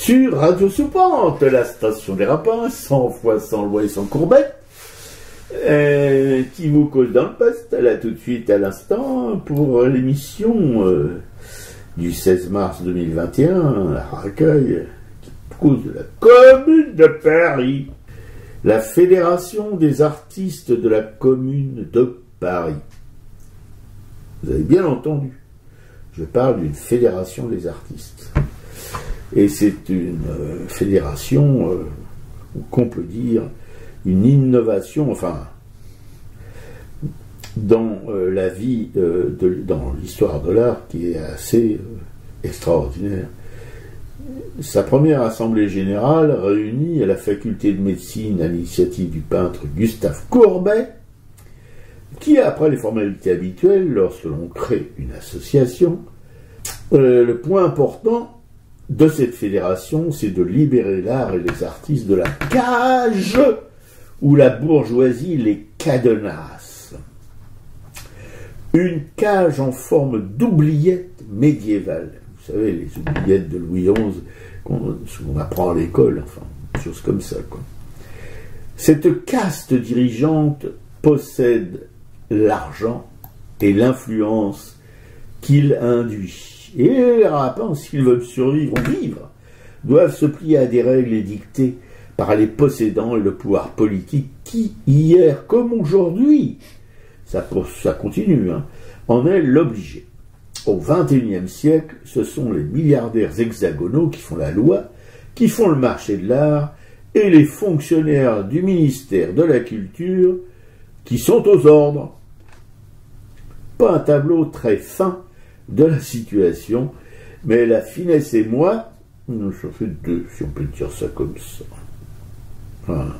sur Radio Soupente, la station des Rapins, 100 fois sans loi et sans courbette, qui vous cause dans le poste, là tout de suite à l'instant, pour l'émission du 16 mars 2021, la recueil qui cause de la Commune de Paris, la Fédération des artistes de la Commune de Paris. Vous avez bien entendu, je parle d'une fédération des artistes. Et c'est une fédération, qu'on peut dire, une innovation, enfin, dans la vie, dans l'histoire de l'art, qui est assez extraordinaire. Sa première assemblée générale, réunie à la faculté de médecine à l'initiative du peintre Gustave Courbet, qui, après les formalités habituelles, lorsque l'on crée une association, le point important de cette fédération, c'est de libérer l'art et les artistes de la cage où la bourgeoisie les cadenasse. Une cage en forme d'oubliette médiévale. Vous savez, les oubliettes de Louis XI qu'on apprend à l'école, enfin, des choses comme ça, quoi. Cette caste dirigeante possède l'argent et l'influence qu'il induit. Et les rapins, s'ils veulent survivre ou vivre, doivent se plier à des règles édictées par les possédants et le pouvoir politique qui, hier comme aujourd'hui, ça continue, en est l'obligé. Au XXIe siècle, ce sont les milliardaires hexagonaux qui font la loi, qui font le marché de l'art, et les fonctionnaires du ministère de la Culture qui sont aux ordres. Pas un tableau très fin de la situation, mais la finesse et moi, ça fait deux, si on peut dire ça comme ça. Voilà.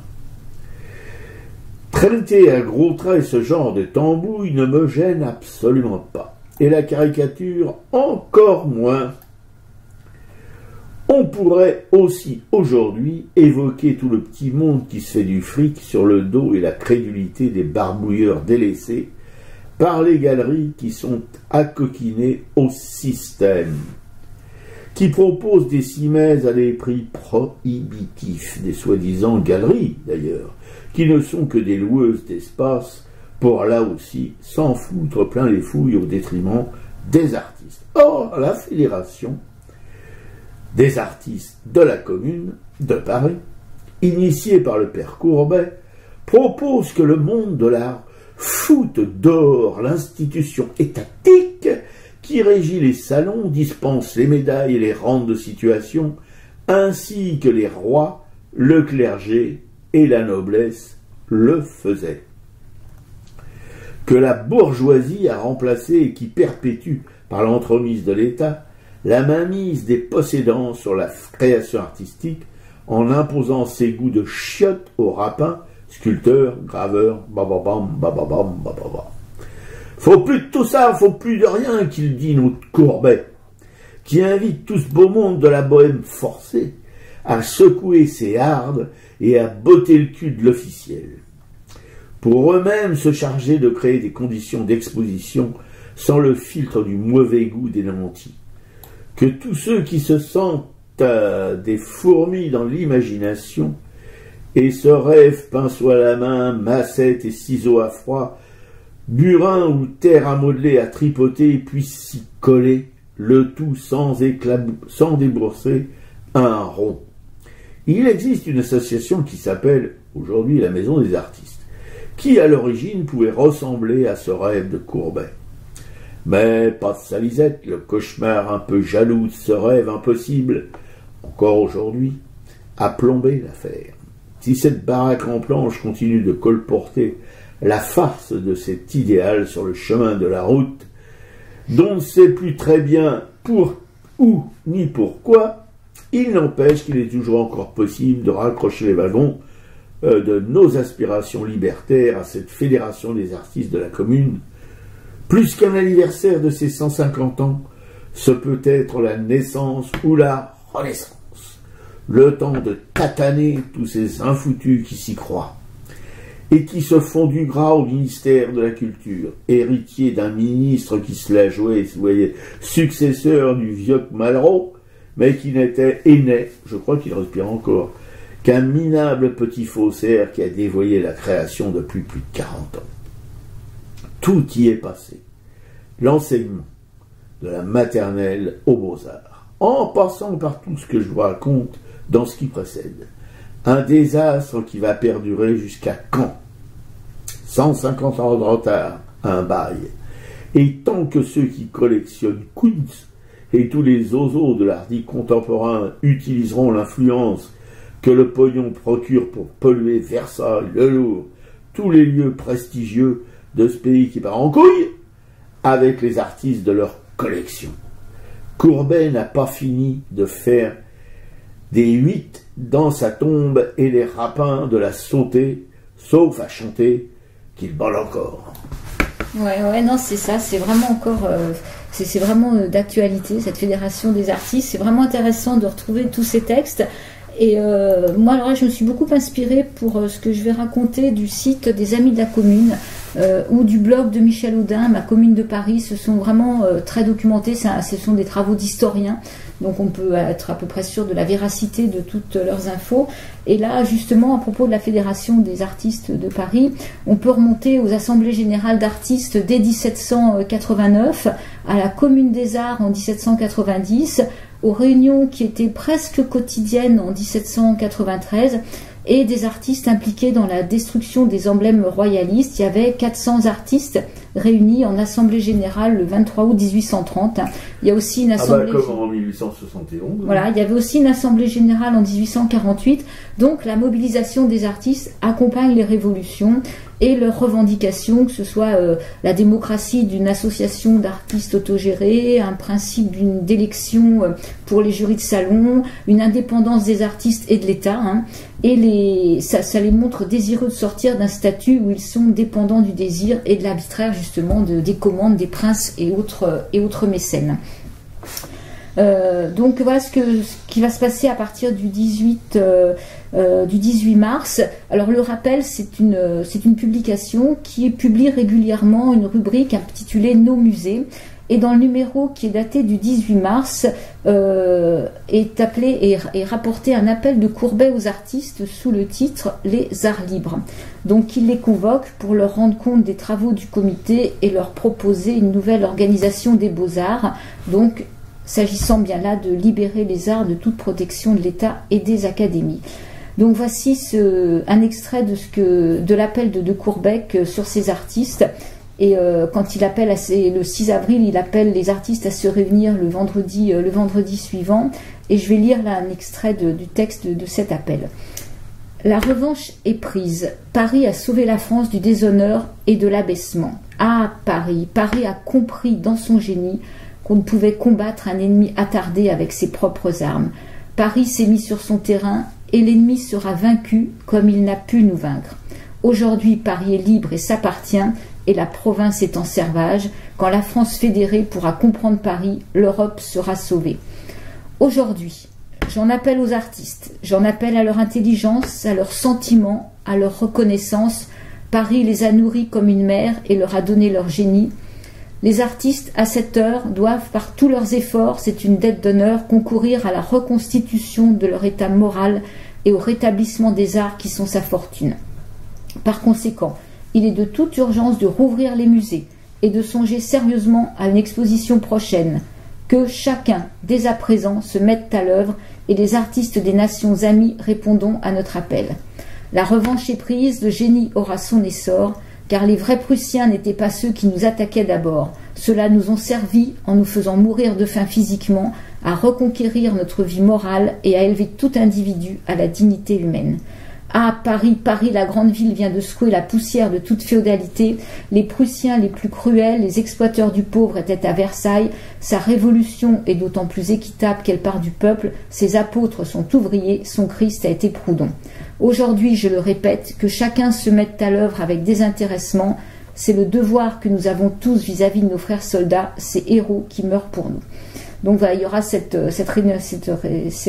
Traiter à gros traits ce genre de tambouille ne me gêne absolument pas. Et la caricature encore moins. On pourrait aussi aujourd'hui évoquer tout le petit monde qui se fait du fric sur le dos et la crédulité des barbouilleurs délaissés par les galeries qui sont accoquinées au système, qui proposent des cimaises à des prix prohibitifs, des soi-disant galeries d'ailleurs, qui ne sont que des loueuses d'espace pour là aussi s'en foutre plein les fouilles au détriment des artistes. Or, la Fédération des artistes de la Commune de Paris, initiée par le père Courbet, propose que le monde de l'art foute dehors l'institution étatique qui régit les salons, dispense les médailles et les rentes de situation, ainsi que les rois, le clergé et la noblesse le faisaient. Que la bourgeoisie a remplacé et qui perpétue, par l'entremise de l'État, la mainmise des possédants sur la création artistique en imposant ses goûts de chiottes aux rapins, sculpteurs, graveurs, bababam, bababam, bababam. Faut plus de tout ça, faut plus de rien, qu'il dit notre Courbet, qui invite tout ce beau monde de la bohème forcée à secouer ses hardes et à botter le cul de l'officiel. Pour eux-mêmes se charger de créer des conditions d'exposition sans le filtre du mauvais goût des nantis. Que tous ceux qui se sentent des fourmis dans l'imagination et se rêvent pinceau à la main, massette et ciseaux à froid, burin ou terre à modeler, à tripoter, puissent s'y coller, le tout sans débourser un rond. Il existe une association qui s'appelle aujourd'hui la Maison des artistes, qui à l'origine pouvait ressembler à ce rêve de Courbet. Mais pas de salisette, le cauchemar un peu jaloux de ce rêve impossible, encore aujourd'hui, a plombé l'affaire. Si cette baraque en planche continue de colporter la farce de cet idéal sur le chemin de la route, dont on ne sait plus très bien pour où ni pourquoi, il n'empêche qu'il est toujours encore possible de raccrocher les wagons de nos aspirations libertaires à cette fédération des artistes de la Commune. Plus qu'un anniversaire de ses 150 ans, ce peut être la naissance ou la renaissance. Le temps de tataner tous ces infoutus qui s'y croient et qui se font du gras au ministère de la Culture, héritier d'un ministre qui se la jouait, vous voyez, successeur du vieux Malraux, mais qui n'était et n'est, je crois qu'il respire encore, qu'un minable petit faussaire qui a dévoyé la création depuis plus de 40 ans. Tout y est passé. L'enseignement, de la maternelle aux beaux-arts, en passant par tout ce que je vous raconte dans ce qui précède. Un désastre qui va perdurer jusqu'à quand? 150 ans de retard, un bail. Et tant que ceux qui collectionnent Kunz et tous les oiseaux de l'art dit contemporain utiliseront l'influence que le pognon procure pour polluer Versailles, le Louvre, tous les lieux prestigieux de ce pays qui part en couille, avec les artistes de leur collection. Courbet n'a pas fini de faire des 8 dans sa tombe et les rapins de la sauter, sauf à chanter qu'il vole encore. Ouais, non, c'est ça, c'est vraiment encore, c'est vraiment d'actualité, cette fédération des artistes. C'est vraiment intéressant de retrouver tous ces textes. Et moi, alors là, je me suis beaucoup inspirée pour ce que je vais raconter du site des Amis de la Commune ou du blog de Michel Audin, Ma Commune de Paris. Ce sont vraiment très documentés, ce sont des travaux d'historiens, donc on peut être à peu près sûr de la véracité de toutes leurs infos. Et là, justement, à propos de la Fédération des artistes de Paris, on peut remonter aux assemblées générales d'artistes dès 1789, à la Commune des Arts en 1790, aux réunions qui étaient presque quotidiennes en 1793, et des artistes impliqués dans la destruction des emblèmes royalistes. Il y avait 400 artistes réunis en assemblée générale le 23 août 1830. Il y a aussi une assemblée... comme en 1871. Voilà, il y avait aussi une assemblée générale en 1848. Donc la mobilisation des artistes accompagne les révolutions et leurs revendications, que ce soit la démocratie d'une association d'artistes autogérés, un principe d'élection pour les jurys de salon, une indépendance des artistes et de l'État, et ça les montre désireux de sortir d'un statut où ils sont dépendants du désir et de l'arbitraire justement des commandes des princes et autres mécènes. Donc voilà ce qui va se passer à partir du 18 mars. Alors le rappel, c'est une publication qui publie régulièrement une rubrique intitulée Nos musées. Et dans le numéro qui est daté du 18 mars, est appelé et rapporté un appel de Courbet aux artistes sous le titre Les Arts libres. Donc il les convoque pour leur rendre compte des travaux du comité et leur proposer une nouvelle organisation des beaux-arts. Donc s'agissant bien là de libérer les arts de toute protection de l'État et des académies. Donc voici un extrait de l'appel de Courbet sur ces artistes. Et quand il appelle le 6 avril, il appelle les artistes à se réunir le vendredi suivant. Et je vais lire là un extrait du texte de cet appel. La revanche est prise. Paris a sauvé la France du déshonneur et de l'abaissement. Ah, Paris a compris dans son génie qu'on ne pouvait combattre un ennemi attardé avec ses propres armes. Paris s'est mis sur son terrain et l'ennemi sera vaincu comme il n'a pu nous vaincre. Aujourd'hui, Paris est libre et s'appartient, et la province est en servage. Quand la France fédérée pourra comprendre Paris, l'Europe sera sauvée. Aujourd'hui, j'en appelle aux artistes, j'en appelle à leur intelligence, à leurs sentiments, à leur reconnaissance. Paris les a nourris comme une mère et leur a donné leur génie. Les artistes, à cette heure, doivent, par tous leurs efforts, c'est une dette d'honneur, concourir à la reconstitution de leur état moral et au rétablissement des arts qui sont sa fortune. Par conséquent, il est de toute urgence de rouvrir les musées et de songer sérieusement à une exposition prochaine. Que chacun, dès à présent, se mette à l'œuvre et les artistes des nations amies répondons à notre appel. La revanche est prise, le génie aura son essor, car les vrais Prussiens n'étaient pas ceux qui nous attaquaient d'abord. Ceux-là nous ont servi, en nous faisant mourir de faim physiquement, à reconquérir notre vie morale et à élever tout individu à la dignité humaine. Ah, Paris, la grande ville vient de secouer la poussière de toute féodalité. Les Prussiens les plus cruels, les exploiteurs du pauvre étaient à Versailles. Sa révolution est d'autant plus équitable qu'elle part du peuple. Ses apôtres sont ouvriers, son Christ a été Proudhon. Aujourd'hui, je le répète, que chacun se mette à l'œuvre avec désintéressement. C'est le devoir que nous avons tous vis-à-vis de nos frères soldats, ces héros qui meurent pour nous. Donc voilà, il y aura ces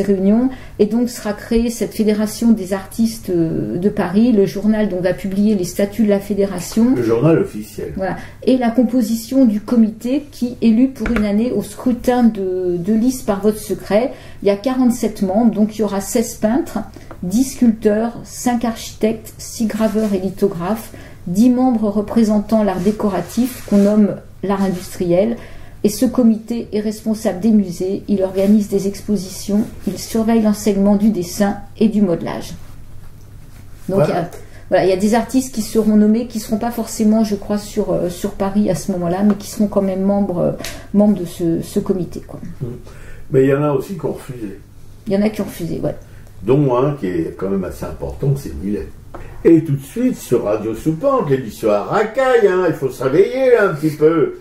réunions, et donc sera créée cette fédération des artistes de Paris. Le journal donc va publier les statuts de la fédération. Le journal officiel. Voilà. Et la composition du comité qui élu pour une année au scrutin de liste par vote secret. Il y a 47 membres, donc il y aura 16 peintres, 10 sculpteurs, 5 architectes, 6 graveurs et lithographes, 10 membres représentant l'art décoratif qu'on nomme l'art industriel. Et ce comité est responsable des musées, il organise des expositions, il surveille l'enseignement du dessin et du modelage. Donc voilà, il y a des artistes qui seront nommés, qui ne seront pas forcément, je crois, sur Paris à ce moment-là, mais qui seront quand même membres de ce comité, quoi. Mais il y en a aussi qui ont refusé. Il y en a qui ont refusé, ouais. Dont un qui est quand même assez important, c'est Millet. Et tout de suite, sur Radio Soupente, l'émission à racaille, il faut se réveiller là, un petit peu,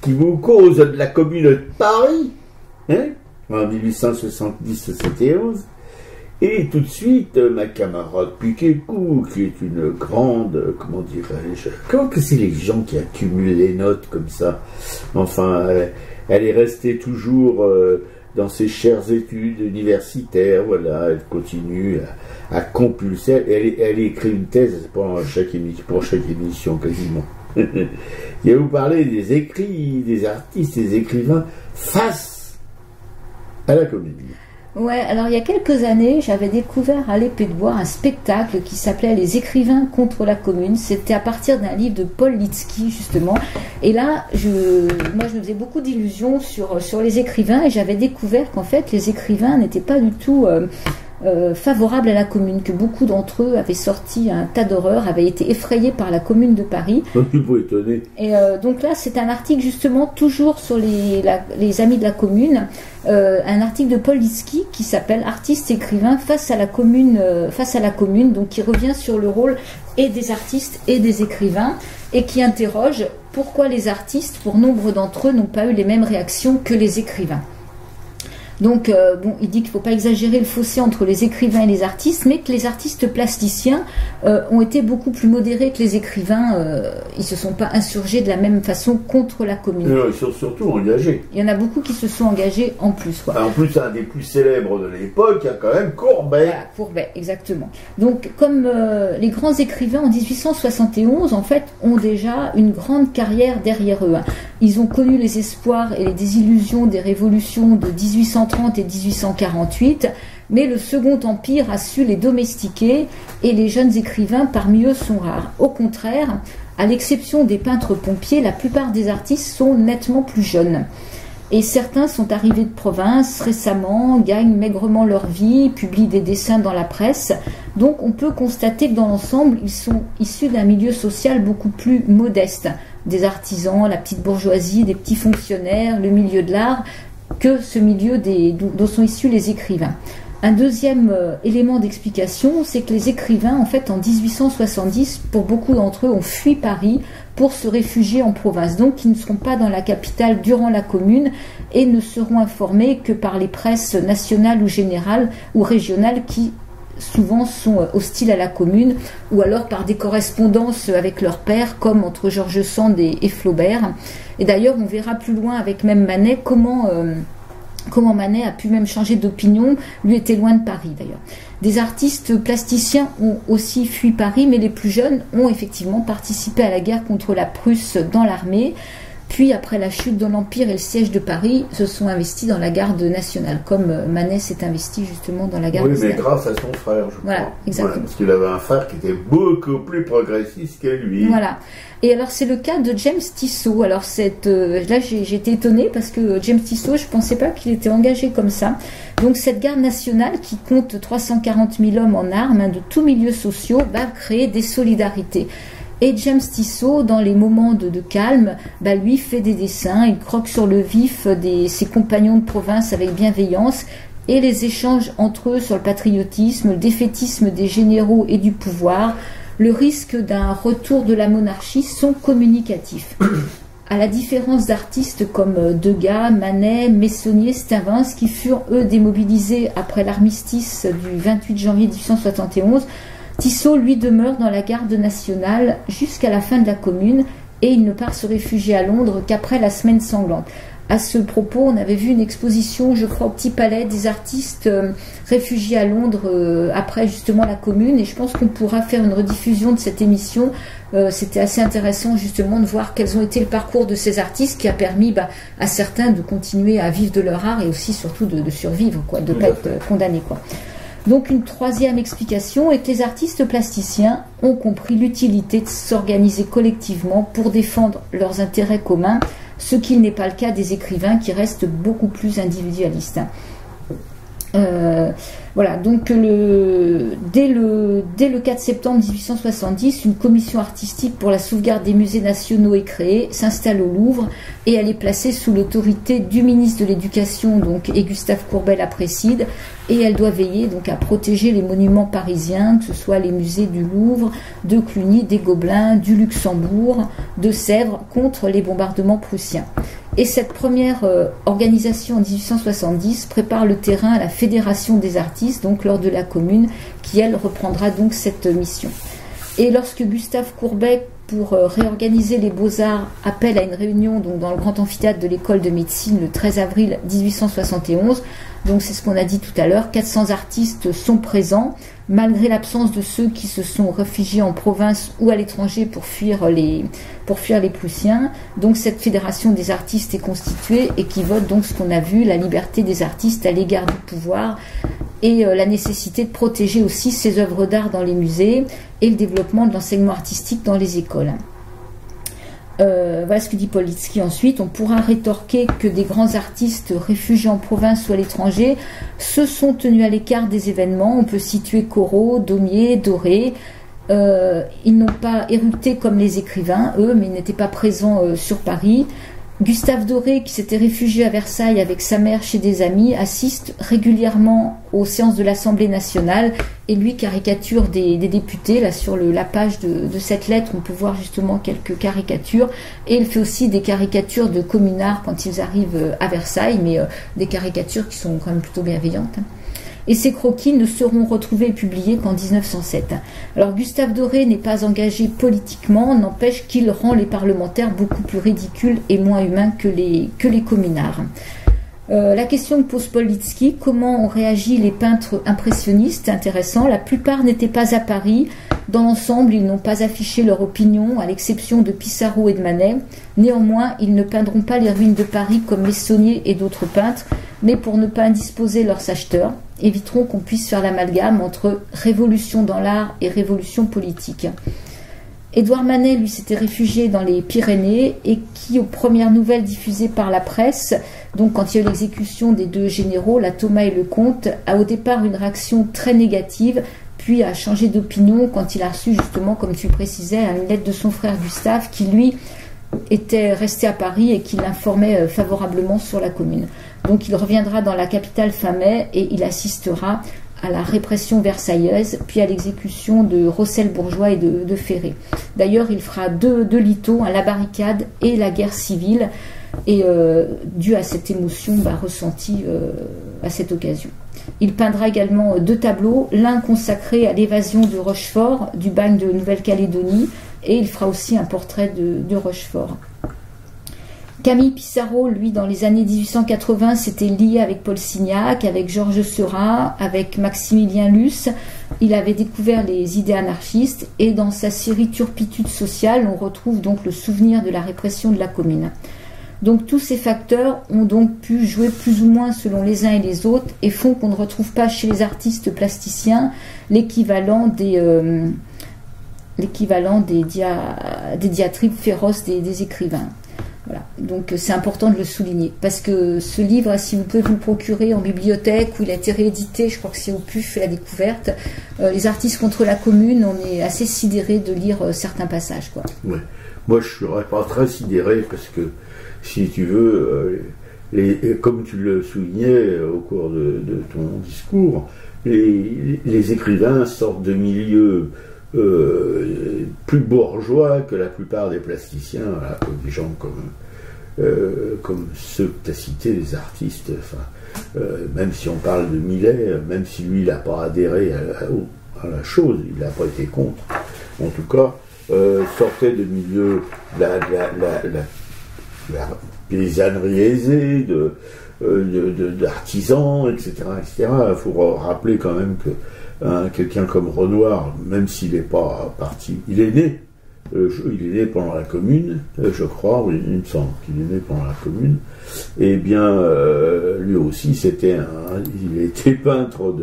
qui vous cause de la Commune de Paris, en 1870-71. Et tout de suite, ma camarade Piquet-Cou, qui est une grande, comment dirais-je, comment que c'est les gens qui accumulent les notes comme ça? Enfin, elle est restée toujours dans ses chères études universitaires, voilà, elle continue à compulser, elle écrit une thèse pour chaque émission quasiment. Il va vous parler des écrits, des artistes, des écrivains face à la Commune. Ouais, alors il y a quelques années, j'avais découvert à l'Épée de Bois un spectacle qui s'appelait Les écrivains contre la Commune. C'était à partir d'un livre de Paul Litsky, justement. Et là, moi, je me faisais beaucoup d'illusions sur les écrivains, et j'avais découvert qu'en fait, les écrivains n'étaient pas du tout favorables à la Commune, que beaucoup d'entre eux avaient sorti un tas d'horreurs, avaient été effrayés par la Commune de Paris. Vous étonner. Et donc là, c'est un article justement toujours sur les amis de la Commune, un article de Paul Litsky qui s'appelle Artistes écrivains face à la Commune, donc qui revient sur le rôle et des artistes et des écrivains, et qui interroge pourquoi les artistes, pour nombre d'entre eux, n'ont pas eu les mêmes réactions que les écrivains. Donc, il dit qu'il ne faut pas exagérer le fossé entre les écrivains et les artistes, mais que les artistes plasticiens ont été beaucoup plus modérés que les écrivains. Ils ne se sont pas insurgés de la même façon contre la Commune. Non, ils sont surtout engagés. Il y en a beaucoup qui se sont engagés en plus, quoi. En plus, un des plus célèbres de l'époque, il y a quand même Courbet. Voilà, Courbet, exactement. Donc, comme les grands écrivains en 1871, en fait, ont déjà une grande carrière derrière eux. Ils ont connu les espoirs et les désillusions des révolutions de 1830 et 1848, mais le Second Empire a su les domestiquer, et les jeunes écrivains parmi eux sont rares. Au contraire, à l'exception des peintres pompiers, la plupart des artistes sont nettement plus jeunes. Et certains sont arrivés de province récemment, gagnent maigrement leur vie, publient des dessins dans la presse. Donc on peut constater que dans l'ensemble, ils sont issus d'un milieu social beaucoup plus modeste. Des artisans, la petite bourgeoisie, des petits fonctionnaires, le milieu de l'art, que ce milieu dont sont issus les écrivains. Un deuxième élément d'explication, c'est que les écrivains, en fait, en 1870, pour beaucoup d'entre eux, ont fui Paris pour se réfugier en province. Donc, ils ne seront pas dans la capitale durant la Commune et ne seront informés que par les presses nationales ou générales ou régionales qui souvent sont hostiles à la Commune, ou alors par des correspondances avec leur père, comme entre George Sand et Flaubert. Et d'ailleurs, on verra plus loin avec même Manet comment Manet a pu même changer d'opinion. Lui était loin de Paris d'ailleurs. Des artistes plasticiens ont aussi fui Paris, mais les plus jeunes ont effectivement participé à la guerre contre la Prusse dans l'armée. Puis, après la chute de l'Empire et le siège de Paris, se sont investis dans la garde nationale, comme Manet s'est investi justement dans la garde nationale. Oui, mais grâce à son frère, je crois. Voilà, exactement. Ouais, parce qu'il avait un frère qui était beaucoup plus progressiste que lui. Voilà. Et alors, c'est le cas de James Tissot. Alors, là, j'ai été étonnée parce que James Tissot, je ne pensais pas qu'il était engagé comme ça. Donc, cette garde nationale qui compte 340 000 hommes en armes, de tous milieux sociaux, va créer des solidarités. Et James Tissot, dans les moments de calme, lui fait des dessins, il croque sur le vif ses compagnons de province avec bienveillance, et les échanges entre eux sur le patriotisme, le défaitisme des généraux et du pouvoir, le risque d'un retour de la monarchie sont communicatifs. À la différence d'artistes comme Degas, Manet, Meissonier, Stevens, qui furent eux démobilisés après l'armistice du 28 janvier 1871, Tissot, lui, demeure dans la garde nationale jusqu'à la fin de la Commune, et il ne part se réfugier à Londres qu'après la semaine sanglante. À ce propos, on avait vu une exposition, je crois, au Petit Palais, des artistes réfugiés à Londres après justement la Commune, et je pense qu'on pourra faire une rediffusion de cette émission. C'était assez intéressant justement de voir quels ont été le parcours de ces artistes, qui a permis à certains de continuer à vivre de leur art et aussi surtout de survivre, quoi, de ne pas être condamnés, quoi. Donc une troisième explication est que les artistes plasticiens ont compris l'utilité de s'organiser collectivement pour défendre leurs intérêts communs, ce qui n'est pas le cas des écrivains qui restent beaucoup plus individualistes. Voilà, donc dès le 4 septembre 1870, une commission artistique pour la sauvegarde des musées nationaux est créée, s'installe au Louvre, et elle est placée sous l'autorité du ministre de l'Éducation, et Gustave Courbet la préside, et elle doit veiller donc à protéger les monuments parisiens, que ce soit les musées du Louvre, de Cluny, des Gobelins, du Luxembourg, de Sèvres, contre les bombardements prussiens. Et cette première organisation en 1870 prépare le terrain à la Fédération des artistes, donc lors de la Commune, qui elle reprendra donc cette mission. Et lorsque Gustave Courbet, pour réorganiser les Beaux-Arts, appelle à une réunion donc dans le grand amphithéâtre de l'école de médecine le 13 avril 1871, donc c'est ce qu'on a dit tout à l'heure, 400 artistes sont présents, malgré l'absence de ceux qui se sont réfugiés en province ou à l'étranger pour fuir les Prussiens. Donc cette fédération des artistes est constituée et qui vote donc ce qu'on a vu, la liberté des artistes à l'égard du pouvoir et la nécessité de protéger aussi ces œuvres d'art dans les musées et le développement de l'enseignement artistique dans les écoles. Voilà ce que dit Politsky. Ensuite, on pourra rétorquer que des grands artistes réfugiés en province ou à l'étranger se sont tenus à l'écart des événements. On peut situer Corot, Daumier, Doré. Ils n'ont pas érupté comme les écrivains, eux, mais ils n'étaient pas présents sur Paris. Gustave Doré, qui s'était réfugié à Versailles avec sa mère chez des amis, assiste régulièrement aux séances de l'Assemblée nationale et lui caricature des députés. Là, sur la page de cette lettre, on peut voir justement quelques caricatures. Et il fait aussi des caricatures de communards quand ils arrivent à Versailles, mais des caricatures qui sont quand même plutôt bienveillantes. Et ces croquis ne seront retrouvés et publiés qu'en 1907. Alors Gustave Doré n'est pas engagé politiquement, n'empêche qu'il rend les parlementaires beaucoup plus ridicules et moins humains que les communards. La question que pose Politsky, comment ont réagi les peintres impressionnistes, intéressant. La plupart n'étaient pas à Paris. Dans l'ensemble, ils n'ont pas affiché leur opinion, à l'exception de Pissarro et de Manet. Néanmoins, ils ne peindront pas les ruines de Paris comme Meissonnier et d'autres peintres, mais pour ne pas indisposer leurs acheteurs, éviteront qu'on puisse faire l'amalgame entre révolution dans l'art et révolution politique. Édouard Manet, lui, s'était réfugié dans les Pyrénées et qui, aux premières nouvelles diffusées par la presse, donc quand il y a eu l'exécution des deux généraux, la Thomas et Lecomte, a au départ une réaction très négative, puis a changé d'opinion quand il a reçu justement, comme tu précisais, une lettre de son frère Gustave qui, lui, était resté à Paris et qui l'informait favorablement sur la Commune. Donc il reviendra dans la capitale fin mai et il assistera à la répression versaillaise, puis à l'exécution de Rossel-Bourgeois et de Ferré. D'ailleurs, il fera deux lithos, la barricade et la guerre civile, et dû à cette émotion ressentie à cette occasion. Il peindra également deux tableaux, l'un consacré à l'évasion de Rochefort, du bagne de Nouvelle-Calédonie, et il fera aussi un portrait de Rochefort. Camille Pissarro, lui, dans les années 1880, s'était lié avec Paul Signac, avec Georges Seurat, avec Maximilien Luce. Il avait découvert les idées anarchistes et dans sa série Turpitude sociale, on retrouve donc le souvenir de la répression de la Commune. Donc tous ces facteurs ont donc pu jouer plus ou moins selon les uns et les autres et font qu'on ne retrouve pas chez les artistes plasticiens l'équivalent des diatribes féroces des écrivains. Voilà. Donc c'est important de le souligner parce que ce livre, si vous pouvez vous le procurer en bibliothèque où il a été réédité, je crois que c'est au PUF et la découverte, les artistes contre la Commune, on est assez sidéré de lire certains passages, quoi. Ouais. Moi je ne serais pas très sidéré parce que si tu veux, comme tu le soulignais au cours de ton discours, les écrivains sortent de milieux plus bourgeois que la plupart des plasticiens, voilà, comme des gens comme ceux que tu as cités, les artistes, même si on parle de Millet, même si lui il n'a pas adhéré à la chose, il n'a pas été contre, en tout cas, sortait de milieux paysannerie aisée, d'artisans, etc., etc. Il faut rappeler quand même que quelqu'un comme Renoir, même s'il n'est pas parti, il est né pendant la Commune, je crois, oui, il me semble qu'il est né pendant la Commune. Eh bien, lui aussi, il était peintre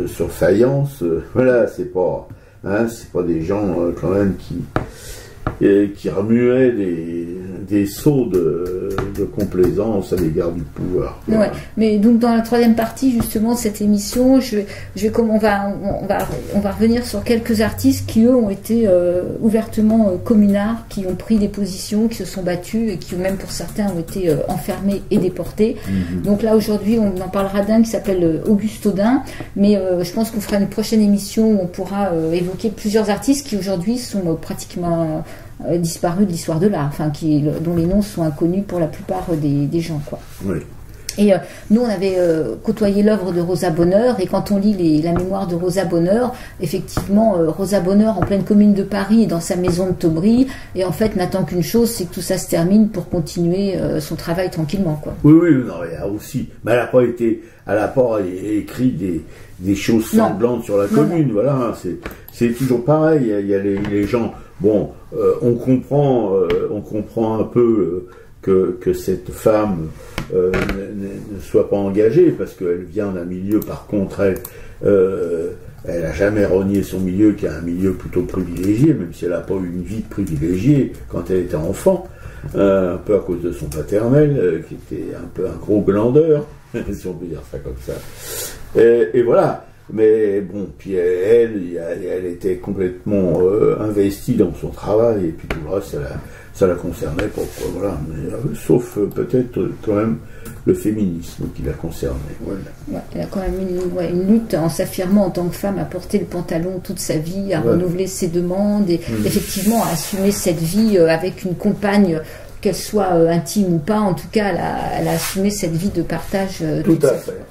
sur faïence. Voilà, c'est pas des gens quand même qui remuaient des sauts de complaisance à l'égard du pouvoir. Ouais, mais donc dans la troisième partie justement de cette émission, on va revenir sur quelques artistes qui eux ont été ouvertement communards, qui ont pris des positions, qui se sont battus et qui même pour certains ont été enfermés et déportés. Donc là aujourd'hui on en parlera d'un qui s'appelle Auguste Audin, mais je pense qu'on fera une prochaine émission où on pourra évoquer plusieurs artistes qui aujourd'hui sont pratiquement disparus de l'histoire de l'art, enfin dont les noms sont inconnus pour la plupart des gens, quoi. Oui. Et nous, on avait côtoyé l'œuvre de Rosa Bonheur, et quand on lit la mémoire de Rosa Bonheur, effectivement, Rosa Bonheur, en pleine commune de Paris, est dans sa maison de Taubry, et en fait, n'attend qu'une chose, c'est que tout ça se termine pour continuer son travail tranquillement, quoi. Oui, non, il y a aussi, mais elle n'a pas écrit des choses semblantes sur la commune, voilà, c'est toujours pareil, il y a les gens, bon, on comprend un peu que cette femme ne soit pas engagée, parce qu'elle vient d'un milieu, par contre, elle n'a jamais renié son milieu, qui est un milieu plutôt privilégié, même si elle n'a pas eu une vie privilégiée quand elle était enfant, un peu à cause de son paternel, qui était un peu un gros glandeur, si on peut dire ça comme ça. Et voilà. Mais bon, puis elle était complètement investie dans son travail, et puis tout le reste, ça la concernait pas, voilà. Mais, sauf peut-être quand même le féminisme qui la concernait. Voilà. Ouais, elle a quand même une lutte en s'affirmant en tant que femme, à porter le pantalon toute sa vie, à renouveler ses demandes, et effectivement à assumer cette vie avec une compagne, qu'elle soit intime ou pas. En tout cas, elle a assumé cette vie de partage. Tout à fait.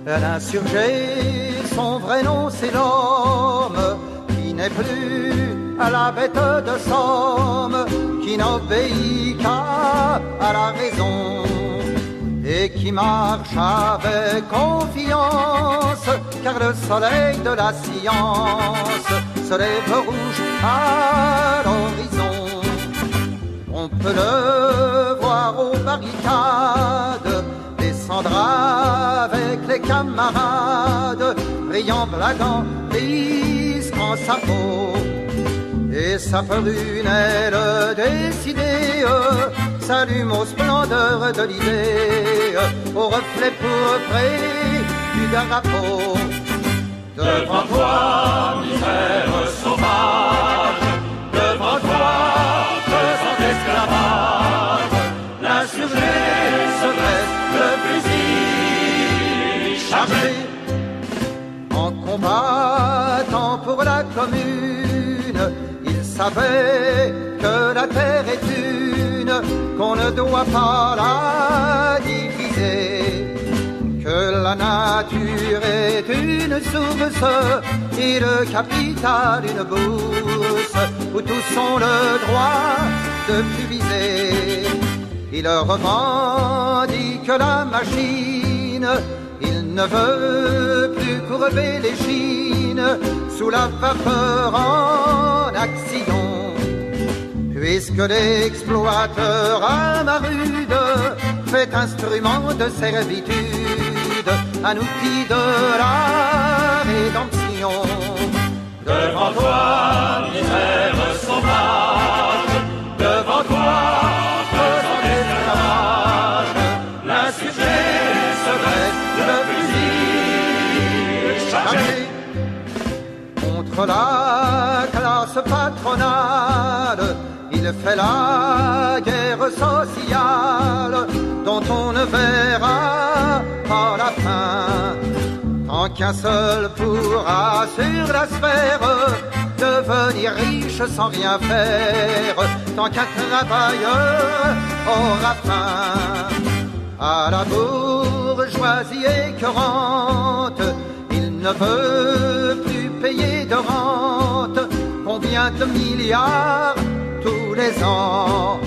Un insurgé, son vrai nom c'est l'homme, qui n'est plus à la bête de somme, qui n'obéit qu'à la raison, et qui marche avec confiance, car le soleil de la science se lève rouge à l'horizon. On peut le voir aux barricades, descendre avec les camarades, brillant, blaguant, risquant sa peau. Et sa prunelle décidée s'allume aux splendeurs de l'idée, au reflet pourpré du drapeau. Devant toi, misère sauvage, devant toi, faisant esclavage, l'insurgé se dresse, le fusil chargé. En combattant pour la commune, il savait que la terre est une, qu'on ne doit pas la diviser, que la nature est une source et le capital une bourse où tous ont le droit de puiser. Il revendique la machine, il ne veut plus courber les chines sous la vapeur en action, puisque l'exploiteur à ma rude fait instrument de servitude, un outil de la rédemption. Devant toi, misère sauvage, devant toi, faisant esclavage, l'insurgé se dresse, le fusil chargé. Contre la classe patronale, il fait la guerre sociale, dont on ne verra pas la fin, tant qu'un seul pourra sur la sphère devenir riche sans rien faire, tant qu'un travailleur aura faim. À la bourgeoisie écœurante, il ne veut plus payer de rente. Combien de milliards tous les ans?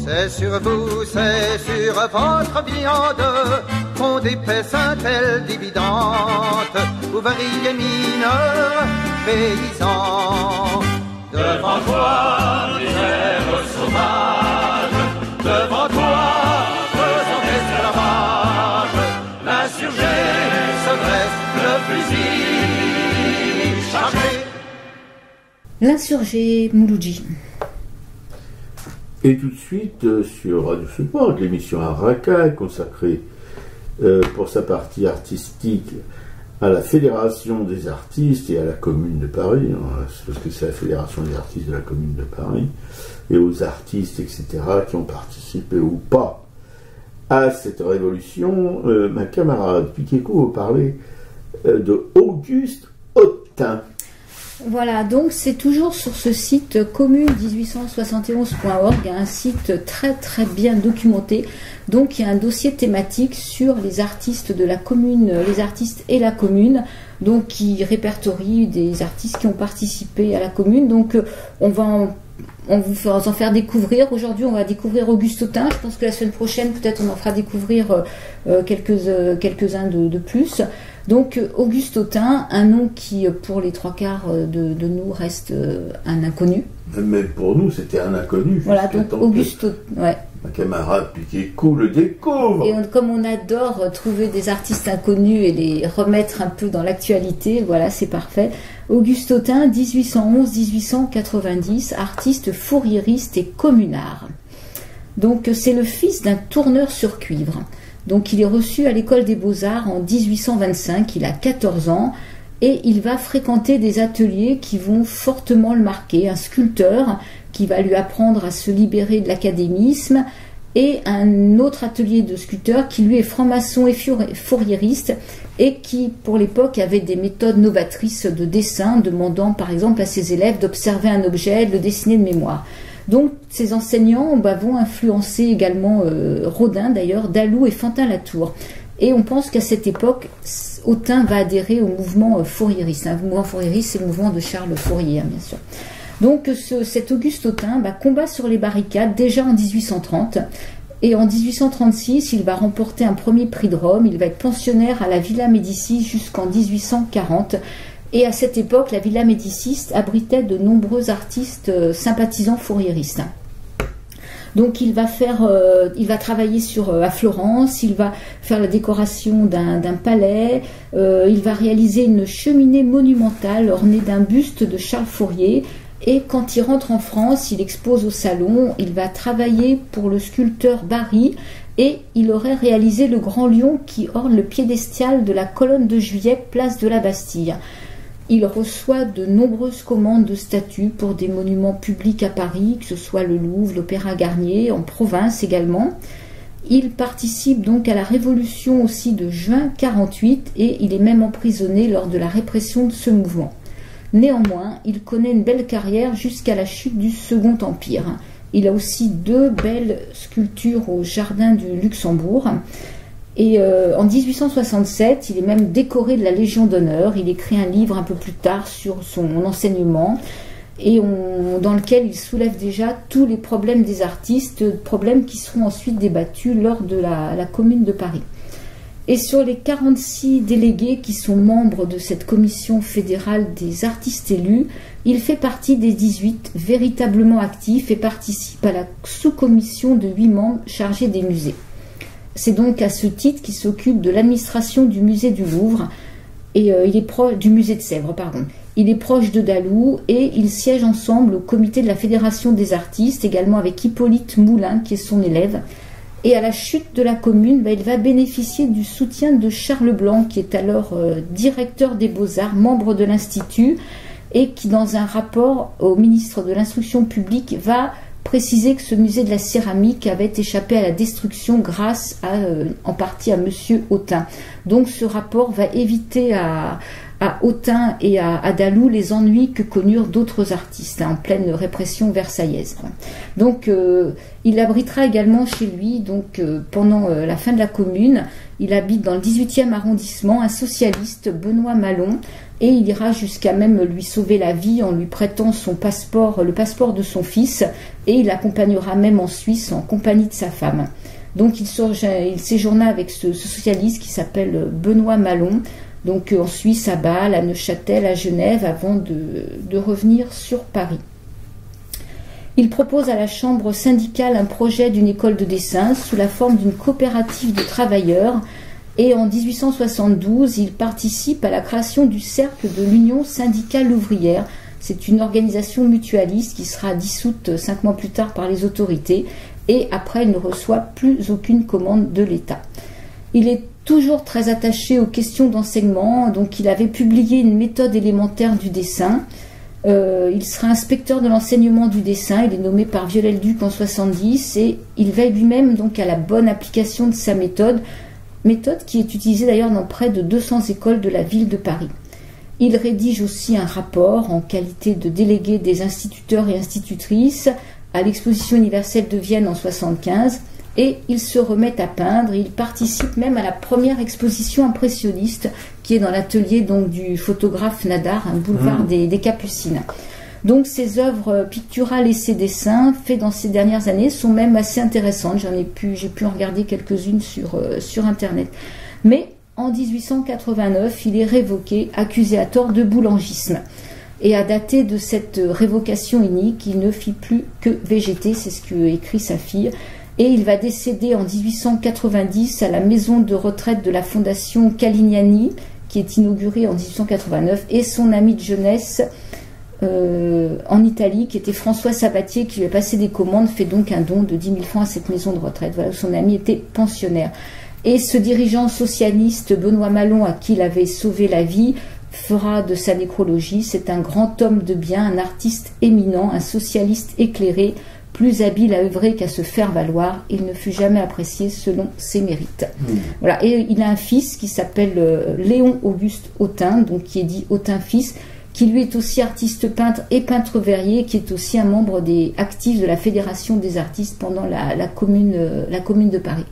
C'est sur vous, c'est sur votre viande qu'on dépèse un tel dividende. Ouvriers, mineurs, paysans. Devant toi, misère sauvage, devant toi, faisant esclavage, l'insurgé se dresse, le fusil chargé. L'insurgé Mouloudji. Et tout de suite, sur Radio Support, l'émission Araka, consacrée pour sa partie artistique à la Fédération des artistes et à la Commune de Paris, parce que c'est la Fédération des artistes de la Commune de Paris, et aux artistes, etc., qui ont participé ou pas à cette révolution. Ma camarade Piqueco parlait de Auguste Autain. Voilà, donc c'est toujours sur ce site commune1871.org, un site très très bien documenté. Donc il y a un dossier thématique sur les artistes de la commune, les artistes et la commune, donc qui répertorie des artistes qui ont participé à la commune. Donc on va vous en faire découvrir. Aujourd'hui, on va découvrir Auguste Autain. Je pense que la semaine prochaine, peut-être, on en fera découvrir quelques-uns de plus. Donc, Auguste Autain, un nom qui, pour les trois quarts de nous, reste un inconnu. Même pour nous, c'était un inconnu. Voilà, donc Auguste Autain, ouais. Ma camarade Piqueco le découvre. Et comme on adore trouver des artistes inconnus et les remettre un peu dans l'actualité, voilà, c'est parfait. Auguste Autain, 1811-1890, artiste fourriériste et communard. Donc c'est le fils d'un tourneur sur cuivre. Donc il est reçu à l'école des Beaux-Arts en 1825, il a 14 ans, et il va fréquenter des ateliers qui vont fortement le marquer. Un sculpteur qui va lui apprendre à se libérer de l'académisme, et un autre atelier de sculpteur qui lui est franc-maçon et fourriériste, et qui, pour l'époque, avait des méthodes novatrices de dessin, demandant par exemple à ses élèves d'observer un objet, de le dessiner de mémoire. Donc ces enseignants vont influencer également Rodin d'ailleurs, Dalou et Fantin-Latour. Et on pense qu'à cette époque, Autain va adhérer au mouvement fourriériste. Le mouvement fourriériste, c'est le mouvement de Charles Fourier, bien sûr. Donc cet Auguste Autain combat sur les barricades déjà en 1830. Et en 1836, il va remporter un premier prix de Rome. Il va être pensionnaire à la Villa Médicis jusqu'en 1840. Et à cette époque, la Villa Médicis abritait de nombreux artistes sympathisants fourriéristes. Donc il va travailler à Florence, il va faire la décoration d'un palais, il va réaliser une cheminée monumentale ornée d'un buste de Charles Fourier. Et quand il rentre en France, il expose au Salon, il va travailler pour le sculpteur Barry, et il aurait réalisé le grand lion qui orne le piédestal de la colonne de Juillet, place de la Bastille. Il reçoit de nombreuses commandes de statues pour des monuments publics à Paris, que ce soit le Louvre, l'Opéra Garnier, en province également. Il participe donc à la Révolution aussi de juin 48 et il est même emprisonné lors de la répression de ce mouvement. Néanmoins, il connaît une belle carrière jusqu'à la chute du Second Empire. Il a aussi 2 belles sculptures au Jardin du Luxembourg. Et en 1867, il est même décoré de la Légion d'honneur. Il écrit un livre un peu plus tard sur son enseignement, et dans lequel il soulève déjà tous les problèmes des artistes, problèmes qui seront ensuite débattus lors de la Commune de Paris. Et sur les 46 délégués qui sont membres de cette commission fédérale des artistes élus, il fait partie des 18 véritablement actifs et participe à la sous-commission de 8 membres chargés des musées. C'est donc à ce titre qu'il s'occupe de l'administration du musée du Louvre, et il est proche du musée de Sèvres, pardon. Il est proche de Dalou et ils siègent ensemble au comité de la Fédération des artistes, également avec Hippolyte Moulin qui est son élève. Et à la chute de la commune, il va bénéficier du soutien de Charles Blanc, qui est alors directeur des Beaux-Arts, membre de l'Institut, et qui, dans un rapport au ministre de l'Instruction publique, va préciser que ce musée de la céramique avait échappé à la destruction grâce en partie à M. Autain. Donc ce rapport va éviter à à Autun et à Daloux les ennuis que connurent d'autres artistes en pleine répression versaillaise. Donc il abritera également chez lui, donc pendant la fin de la Commune, il habite dans le 18e arrondissement un socialiste, Benoît Malon, et il ira jusqu'à même lui sauver la vie en lui prêtant son passeport, le passeport de son fils, et il l'accompagnera même en Suisse en compagnie de sa femme. Donc il séjourna avec ce socialiste qui s'appelle Benoît Malon, donc en Suisse, à Bâle, à Neuchâtel, à Genève, avant de revenir sur Paris. Il propose à la chambre syndicale un projet d'une école de dessin sous la forme d'une coopérative de travailleurs, et en 1872, il participe à la création du Cercle de l'Union syndicale ouvrière. C'est une organisation mutualiste qui sera dissoute 5 mois plus tard par les autorités, et après il ne reçoit plus aucune commande de l'État. Il est toujours très attaché aux questions d'enseignement, donc il avait publié une méthode élémentaire du dessin. Il sera inspecteur de l'enseignement du dessin, il est nommé par Viollet-le-Duc en 70, et il veille lui-même donc à la bonne application de sa méthode qui est utilisée d'ailleurs dans près de 200 écoles de la ville de Paris. Il rédige aussi un rapport en qualité de délégué des instituteurs et institutrices à l'exposition universelle de Vienne en 1975, et il se remet à peindre. Il participe même à la première exposition impressionniste qui est dans l'atelier donc du photographe Nadar, un boulevard des Capucines. Donc ses œuvres picturales et ses dessins faits dans ces dernières années sont même assez intéressantes. J'ai pu en regarder quelques-unes sur Internet. Mais en 1889, il est révoqué, accusé à tort de boulangisme. Et à dater de cette révocation unique, il ne fit plus que végéter, c'est ce que écrit sa fille. Et il va décéder en 1890 à la maison de retraite de la fondation Calignani, qui est inaugurée en 1889, et son ami de jeunesse en Italie, qui était François Sabatier, qui lui a passé des commandes, fait donc un don de 10 000 francs à cette maison de retraite. Voilà, son ami était pensionnaire. Et ce dirigeant socialiste, Benoît Malon, à qui il avait sauvé la vie, fera de sa nécrologie. C'est un grand homme de bien, un artiste éminent, un socialiste éclairé, plus habile à œuvrer qu'à se faire valoir. Il ne fut jamais apprécié selon ses mérites. Voilà. Et il a un fils qui s'appelle Léon Auguste Autun, donc qui est dit Autun fils, qui lui est aussi artiste peintre et peintre verrier, qui est aussi un membre actif de la Fédération des artistes pendant la commune de Paris.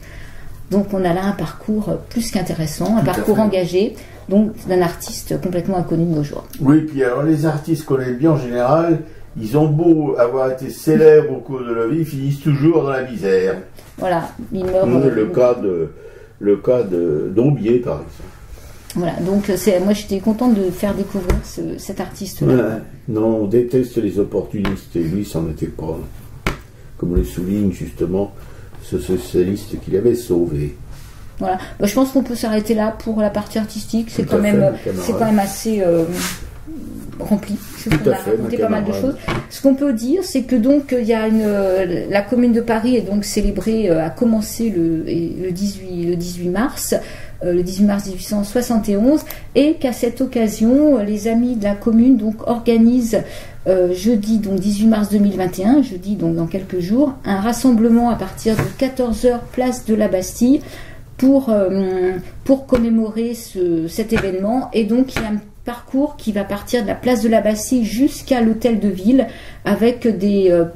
Donc on a là un parcours plus qu'intéressant, un parcours engagé, donc d'un artiste complètement inconnu de nos jours. Oui, puis alors les artistes qu'on aime bien en général, ils ont beau avoir été célèbres au cours de leur vie, ils finissent toujours dans la misère. Voilà, ils meurent. Le cas de Dombier, par exemple. Voilà, donc moi j'étais contente de faire découvrir cet artiste-là. Ouais, non, on déteste les opportunistes, et lui, c'en était pas. Comme le souligne justement ce socialiste qu'il avait sauvé. Voilà, je pense qu'on peut s'arrêter là pour la partie artistique. C'est quand même assez rempli. On a raconté pas mal de choses. Ce qu'on peut dire, c'est que donc il y a la Commune de Paris est donc célébrée, a commencé le 18 mars. Le 18 mars 1871, et qu'à cette occasion, les amis de la Commune donc organisent jeudi, donc 18 mars 2021, jeudi donc dans quelques jours, un rassemblement à partir de 14h place de la Bastille pour commémorer cet événement. Et donc il y a un parcours qui va partir de la place de la Bastille jusqu'à l'hôtel de ville, avec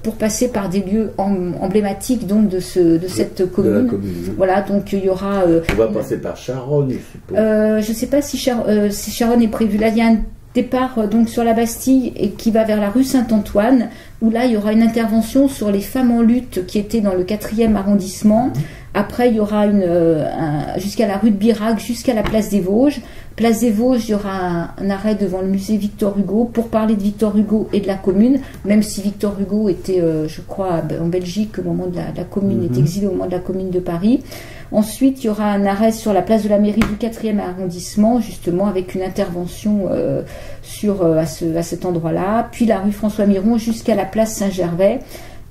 pour passer par des lieux emblématiques donc de cette commune. Voilà, donc il y aura. On va passer par Charonne, je suppose. Je ne sais pas si Charonne est prévu. Là, il y a un départ donc sur la Bastille et qui va vers la rue Saint-Antoine, où là il y aura une intervention sur les femmes en lutte qui étaient dans le 4e arrondissement. Après, il y aura jusqu'à la rue de Birac, jusqu'à la place des Vosges. Place des Vosges, il y aura un arrêt devant le musée Victor Hugo pour parler de Victor Hugo et de la commune, même si Victor Hugo était, je crois, en Belgique au moment de la commune, est exilé au moment de la commune de Paris. Ensuite, il y aura un arrêt sur la place de la mairie du 4e arrondissement, justement, avec une intervention à cet endroit-là. Puis la rue François Miron jusqu'à la place Saint-Gervais.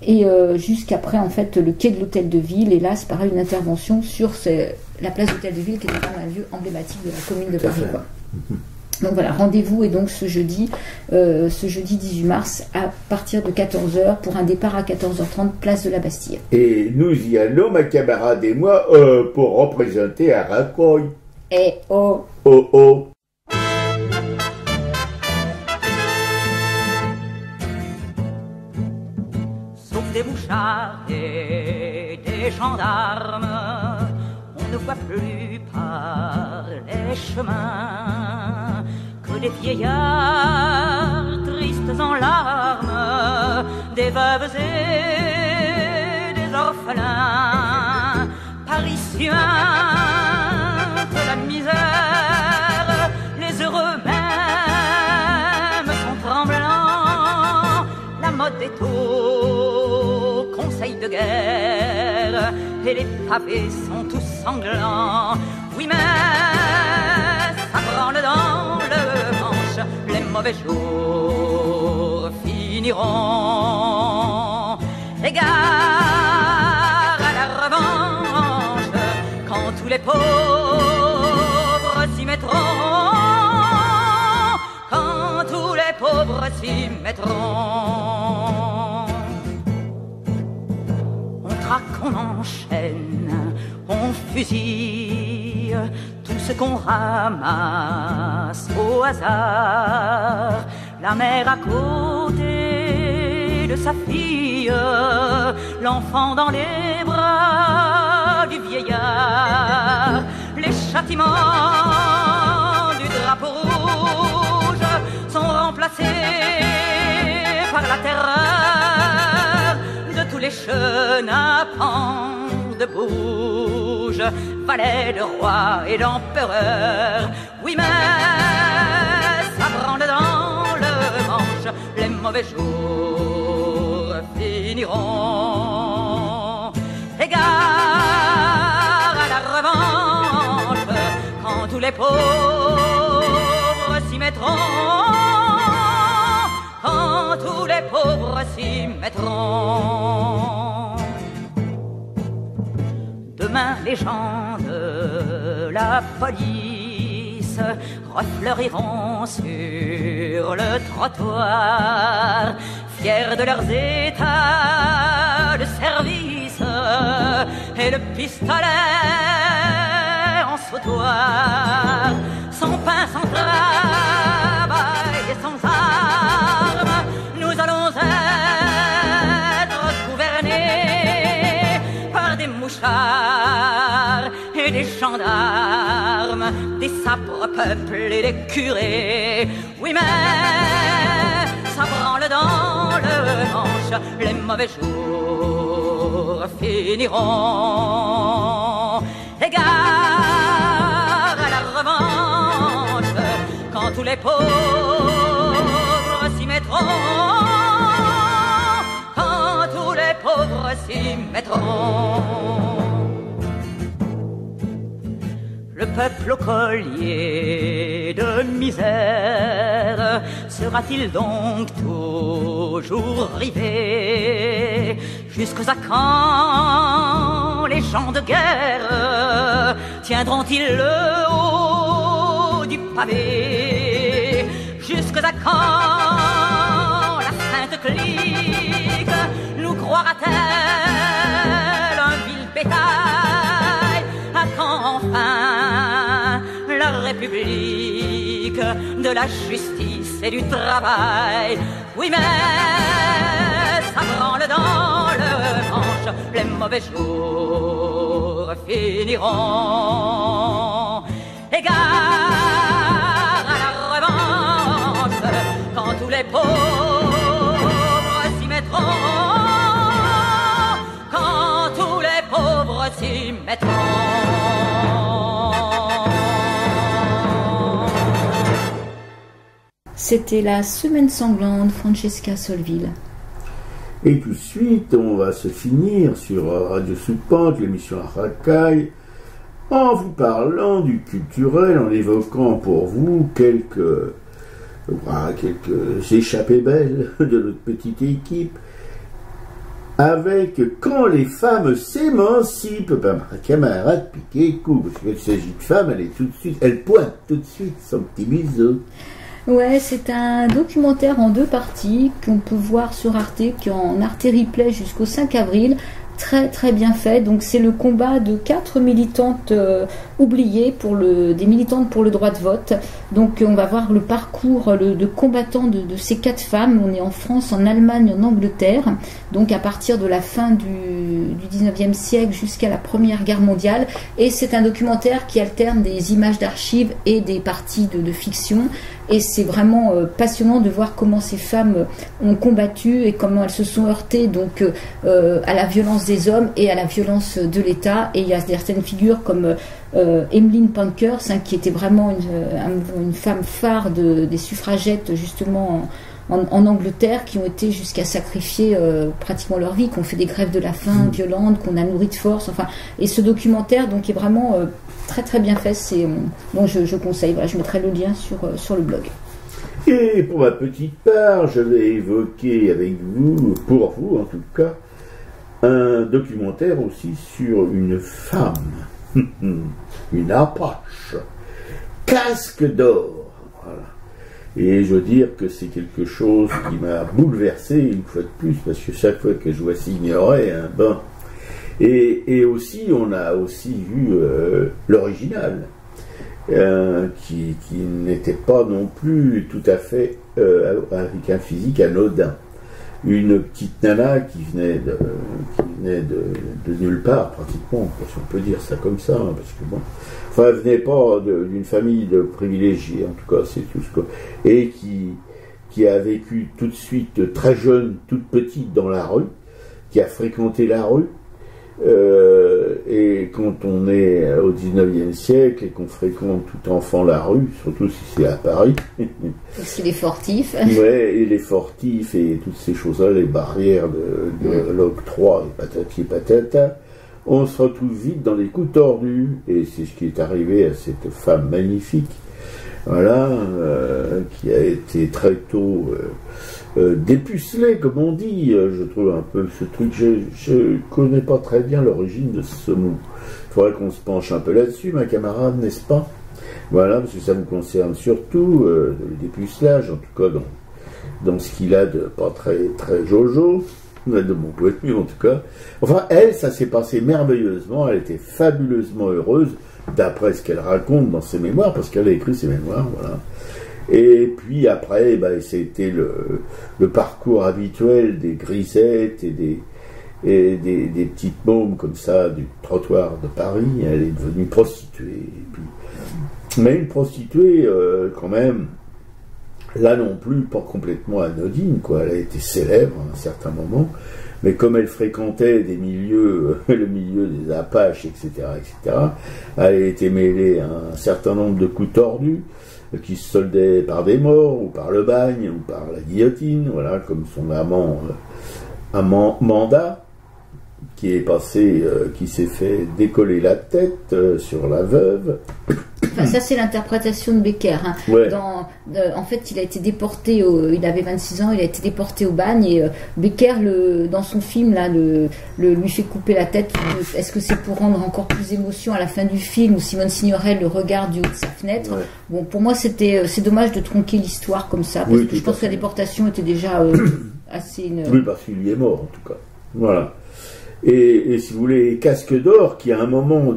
Et jusqu'après en fait le quai de l'hôtel de ville, et là c'est pareil, une intervention sur la place de l'hôtel de ville qui est un lieu emblématique de la commune de Paris, quoi. Donc voilà, rendez-vous est donc ce jeudi 18 mars à partir de 14h pour un départ à 14h30 place de la Bastille. Et nous y allons, ma camarade et moi, pour représenter Aracoy. Eh oh. Oh oh. des mouchards et des gendarmes, on ne voit plus par les chemins que des vieillards tristes en larmes, des veuves et des orphelins, parisiens de la misère, les heureux même sont tremblants, la mode est au conseil de guerre et les pavés sont tous sanglants. Oui, mais ça branle dans le manche, les mauvais jours finiront. Égard à la revanche, quand tous les pauvres s'y mettront, quand tous les pauvres s'y mettront. On traque, on enchaîne, on fusille tout ce qu'on ramasse au hasard. La mère à côté de sa fille, l'enfant dans les bras du vieillard. Les châtiments du drapeau rouge sont remplacés par la terreur de tous les chenapans de bouge, valet de roi et d'empereur. Oui, mais ça branle dans le manche, les mauvais jours finiront. Égard à la revanche, quand tous les pauvres s'y mettront, quand tous les pauvres s'y mettront. Demain les gens de la police refleuriront sur le trottoir, fiers de leurs états de service et le pistolet en sautoir. Sans pain, sans travail et sans armes, nous allons être gouvernés par des mouchards et des gendarmes, des sabres peuplés, des curés. Oui, mais ça branle dans le manche, les mauvais jours finiront. Égard à la revanche, quand tous les pauvres s'y mettront, quand tous les pauvres s'y mettront. Le peuple au collier de misère sera-t-il donc toujours rivé? Jusqu'à quand les gens de guerre tiendront-ils le haut du pavé? Jusqu'à quand la sainte clique nous croira-t-elle un vil bétail? À quand enfin la République de la justice et du travail? Oui, mais ça branle dans le manche, les mauvais jours finiront. Égard à la revanche, quand tous les pauvres s'y mettront, quand tous les pauvres s'y mettront. C'était la Semaine sanglante, Francesca Solville. Et tout de suite, on va se finir sur Radio Soupente, l'émission Arracaille, en vous parlant du culturel, en évoquant pour vous quelques échappées belles de notre petite équipe, avec Quand les femmes s'émancipent par ma camarade Piquet-Cou, parce qu'il s'agit de femmes, elle pointe tout de suite son petit museau. Ouais, c'est un documentaire en 2 parties qu'on peut voir sur Arte, qui est en Arte Replay jusqu'au 5 avril, très très bien fait. Donc c'est le combat de 4 militantes oubliées des militantes pour le droit de vote. Donc on va voir le parcours de combattants de ces 4 femmes. On est en France, en Allemagne, en Angleterre. Donc à partir de la fin du 19e siècle jusqu'à la Première Guerre mondiale. Et c'est un documentaire qui alterne des images d'archives et des parties de fiction. Et c'est vraiment passionnant de voir comment ces femmes ont combattu et comment elles se sont heurtées donc à la violence des hommes et à la violence de l'État. Et il y a certaines figures comme Emmeline Pankhurst, qui était vraiment une femme phare des suffragettes justement en Angleterre, qui ont été jusqu'à sacrifier pratiquement leur vie, qui ont fait des grèves de la faim violentes, qu'on a nourries de force. Enfin, et ce documentaire donc est vraiment très très bien fait. Bon, je conseille. Voilà, je mettrai le lien sur le blog. Et pour ma petite part, je vais évoquer avec vous, pour vous en tout cas, un documentaire aussi sur une femme, une Apache, casque d'or. Voilà. Et je veux dire que c'est quelque chose qui m'a bouleversé une fois de plus, parce que chaque fois que je vois s'ignorer, bon. Et aussi, on a aussi vu l'original, qui n'était pas non plus tout à fait avec un physique anodin. Une petite nana qui venait de nulle part, pratiquement, si on peut dire ça comme ça, parce que bon, enfin, elle venait pas d'une famille de privilégiés, en tout cas, c'est tout ce que... Et qui a vécu tout de suite très jeune, toute petite dans la rue, qui a fréquenté la rue, et quand on est au 19e siècle et qu'on fréquente tout enfant la rue, surtout si c'est à Paris. Aussi les fortifs. Ouais, et les fortifs et toutes ces choses-là, les barrières de l'octroi et patati et patata, on se retrouve vite dans des coups tordus. Et c'est ce qui est arrivé à cette femme magnifique, voilà, qui a été très tôt dépucelée, comme on dit. Je trouve un peu ce truc, je connais pas très bien l'origine de ce mot. Il faudrait qu'on se penche un peu là-dessus, ma camarade, n'est-ce pas? Voilà, parce que ça vous concerne surtout, le dépucelage, en tout cas dans ce qu'il a de pas très très jojo, de mon point de vue en tout cas. Enfin, elle, ça s'est passé merveilleusement, elle était fabuleusement heureuse, d'après ce qu'elle raconte dans ses mémoires, parce qu'elle a écrit ses mémoires, voilà. Et puis après, c'était le parcours habituel des grisettes et des petites mômes comme ça du trottoir de Paris. Elle est devenue prostituée. Mais une prostituée quand même, là non plus pas complètement anodine, quoi. Elle a été célèbre à un certain moment, mais comme elle fréquentait des milieux, le milieu des Apaches, etc., elle a été mêlée à un certain nombre de coups tordus, qui se soldaient par des morts, ou par le bagne, ou par la guillotine, voilà, comme son amant Manda, qui est passé, qui s'est fait décoller la tête sur la veuve. Enfin, ça, c'est l'interprétation de Becker. Hein. Ouais. En fait, il a été déporté, il avait 26 ans, il a été déporté au bagne, et Becker, dans son film, là, lui fait couper la tête. Est-ce que c'est pour rendre encore plus d'émotion à la fin du film, où Simone Signoret le regarde du haut de sa fenêtre? Ouais. Bon, pour moi, c'est dommage de tronquer l'histoire comme ça, parce que je pense que la déportation était déjà assez... Oui, parce qu'il y est mort, en tout cas. Voilà. Et si vous voulez, Casque d'Or, qui à un moment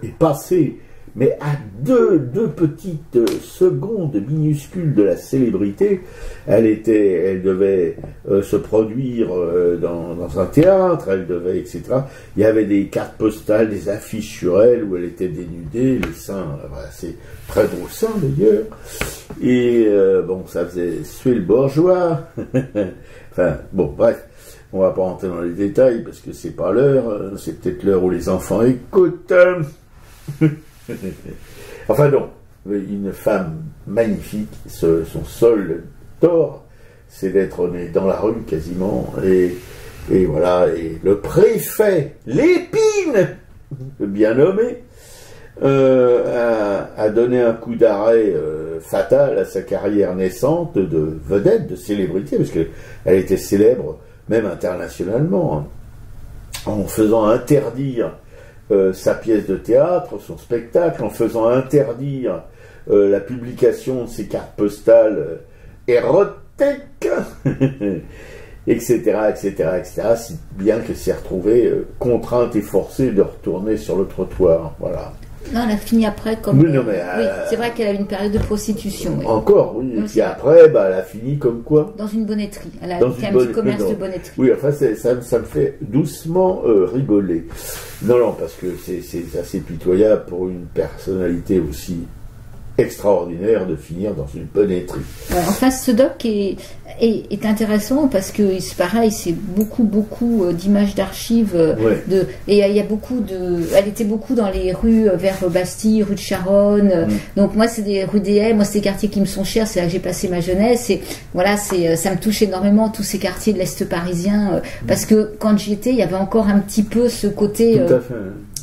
est passé, mais à deux petites secondes minuscules de la célébrité, elle devait se produire dans un théâtre, elle devait, etc. Il y avait des cartes postales, des affiches sur elle où elle était dénudée, les seins, c'est très beaux seins d'ailleurs, et bon, ça faisait suer le bourgeois. Enfin, bon, bref. On va pas rentrer dans les détails parce que c'est pas l'heure, c'est peut-être l'heure où les enfants écoutent. Enfin donc, une femme magnifique, son seul tort, c'est d'être née dans la rue quasiment, et voilà, et le préfet Lépine, bien nommé, a donné un coup d'arrêt fatal à sa carrière naissante de vedette, de célébrité, parce qu'elle était célèbre même internationalement, en faisant interdire sa pièce de théâtre, son spectacle, en faisant interdire la publication de ses cartes postales érotiques. etc., etc., etc., si bien qu'elle s'est retrouvée contrainte et forcée de retourner sur le trottoir. Voilà. Non, elle a fini après comme... Oui, non, mais, oui, c'est vrai qu'elle a eu une période de prostitution. Oui. Encore, oui. Et Oui, puis après, bah, elle a fini comme quoi? Dans une bonneterie. Elle a Dans fait une un petit commerce de bonneterie. Oui, enfin, ça me fait doucement rigoler. Non, parce que c'est assez pitoyable pour une personnalité aussi extraordinaire de finir dans une bonneterie. Ouais, enfin, ce doc est intéressant parce que c'est pareil, c'est beaucoup d'images d'archives. Ouais. Et il y a beaucoup de... Elle était beaucoup dans les rues vers Bastille, rue de Charonne. Donc moi, c'est des rues des Haies, moi, c'est des quartiers qui me sont chers, c'est là que j'ai passé ma jeunesse. Et voilà, ça me touche énormément, tous ces quartiers de l'Est parisien. Parce que quand j'y étais, il y avait encore un petit peu ce côté... Tout à fait.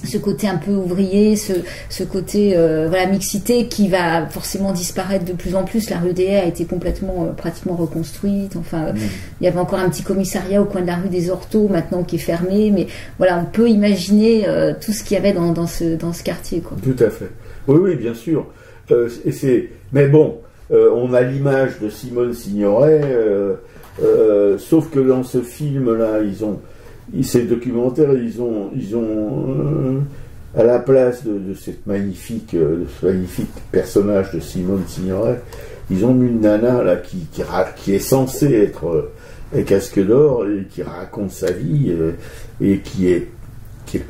Ce côté un peu ouvrier, ce côté voilà, mixité qui va forcément disparaître de plus en plus. La rue des Haies a été complètement pratiquement reconstruite. Enfin, il y avait encore un petit commissariat au coin de la rue des Orteaux maintenant qui est fermé, mais voilà, on peut imaginer tout ce qu'il y avait dans ce quartier, quoi. Tout à fait. Oui, bien sûr. Mais bon, on a l'image de Simone Signoret, sauf que dans ce film-là, ces documentaires, ils ont à la place de ce magnifique personnage de Simone Signoret, ils ont mis une nana là qui est censée être casque d'or et qui raconte sa vie et qui est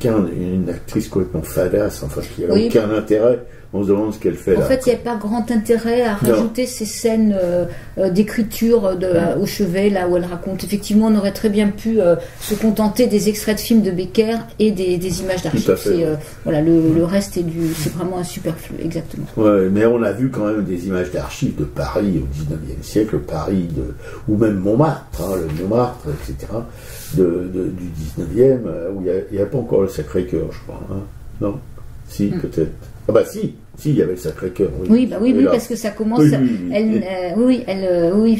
une actrice complètement fadasse, enfin qui n'a aucun intérêt. On se demande ce qu'elle fait là. En fait, il n'y a pas grand intérêt à rajouter ces scènes d'écriture au chevet, là où elle raconte. Effectivement, on aurait très bien pu se contenter des extraits de films de Becker et des images d'archives. Voilà, le reste c'est vraiment un superflu, exactement. Ouais, mais on a vu quand même des images d'archives de Paris au 19e siècle, Paris ou même Montmartre, le Montmartre, etc. Du 19e, où il n'y a pas encore le Sacré-Cœur, je crois. Hein. Non? Si, peut-être. Ah bah si, il y avait le Sacré-Cœur. Oui, parce que ça commence. Oui,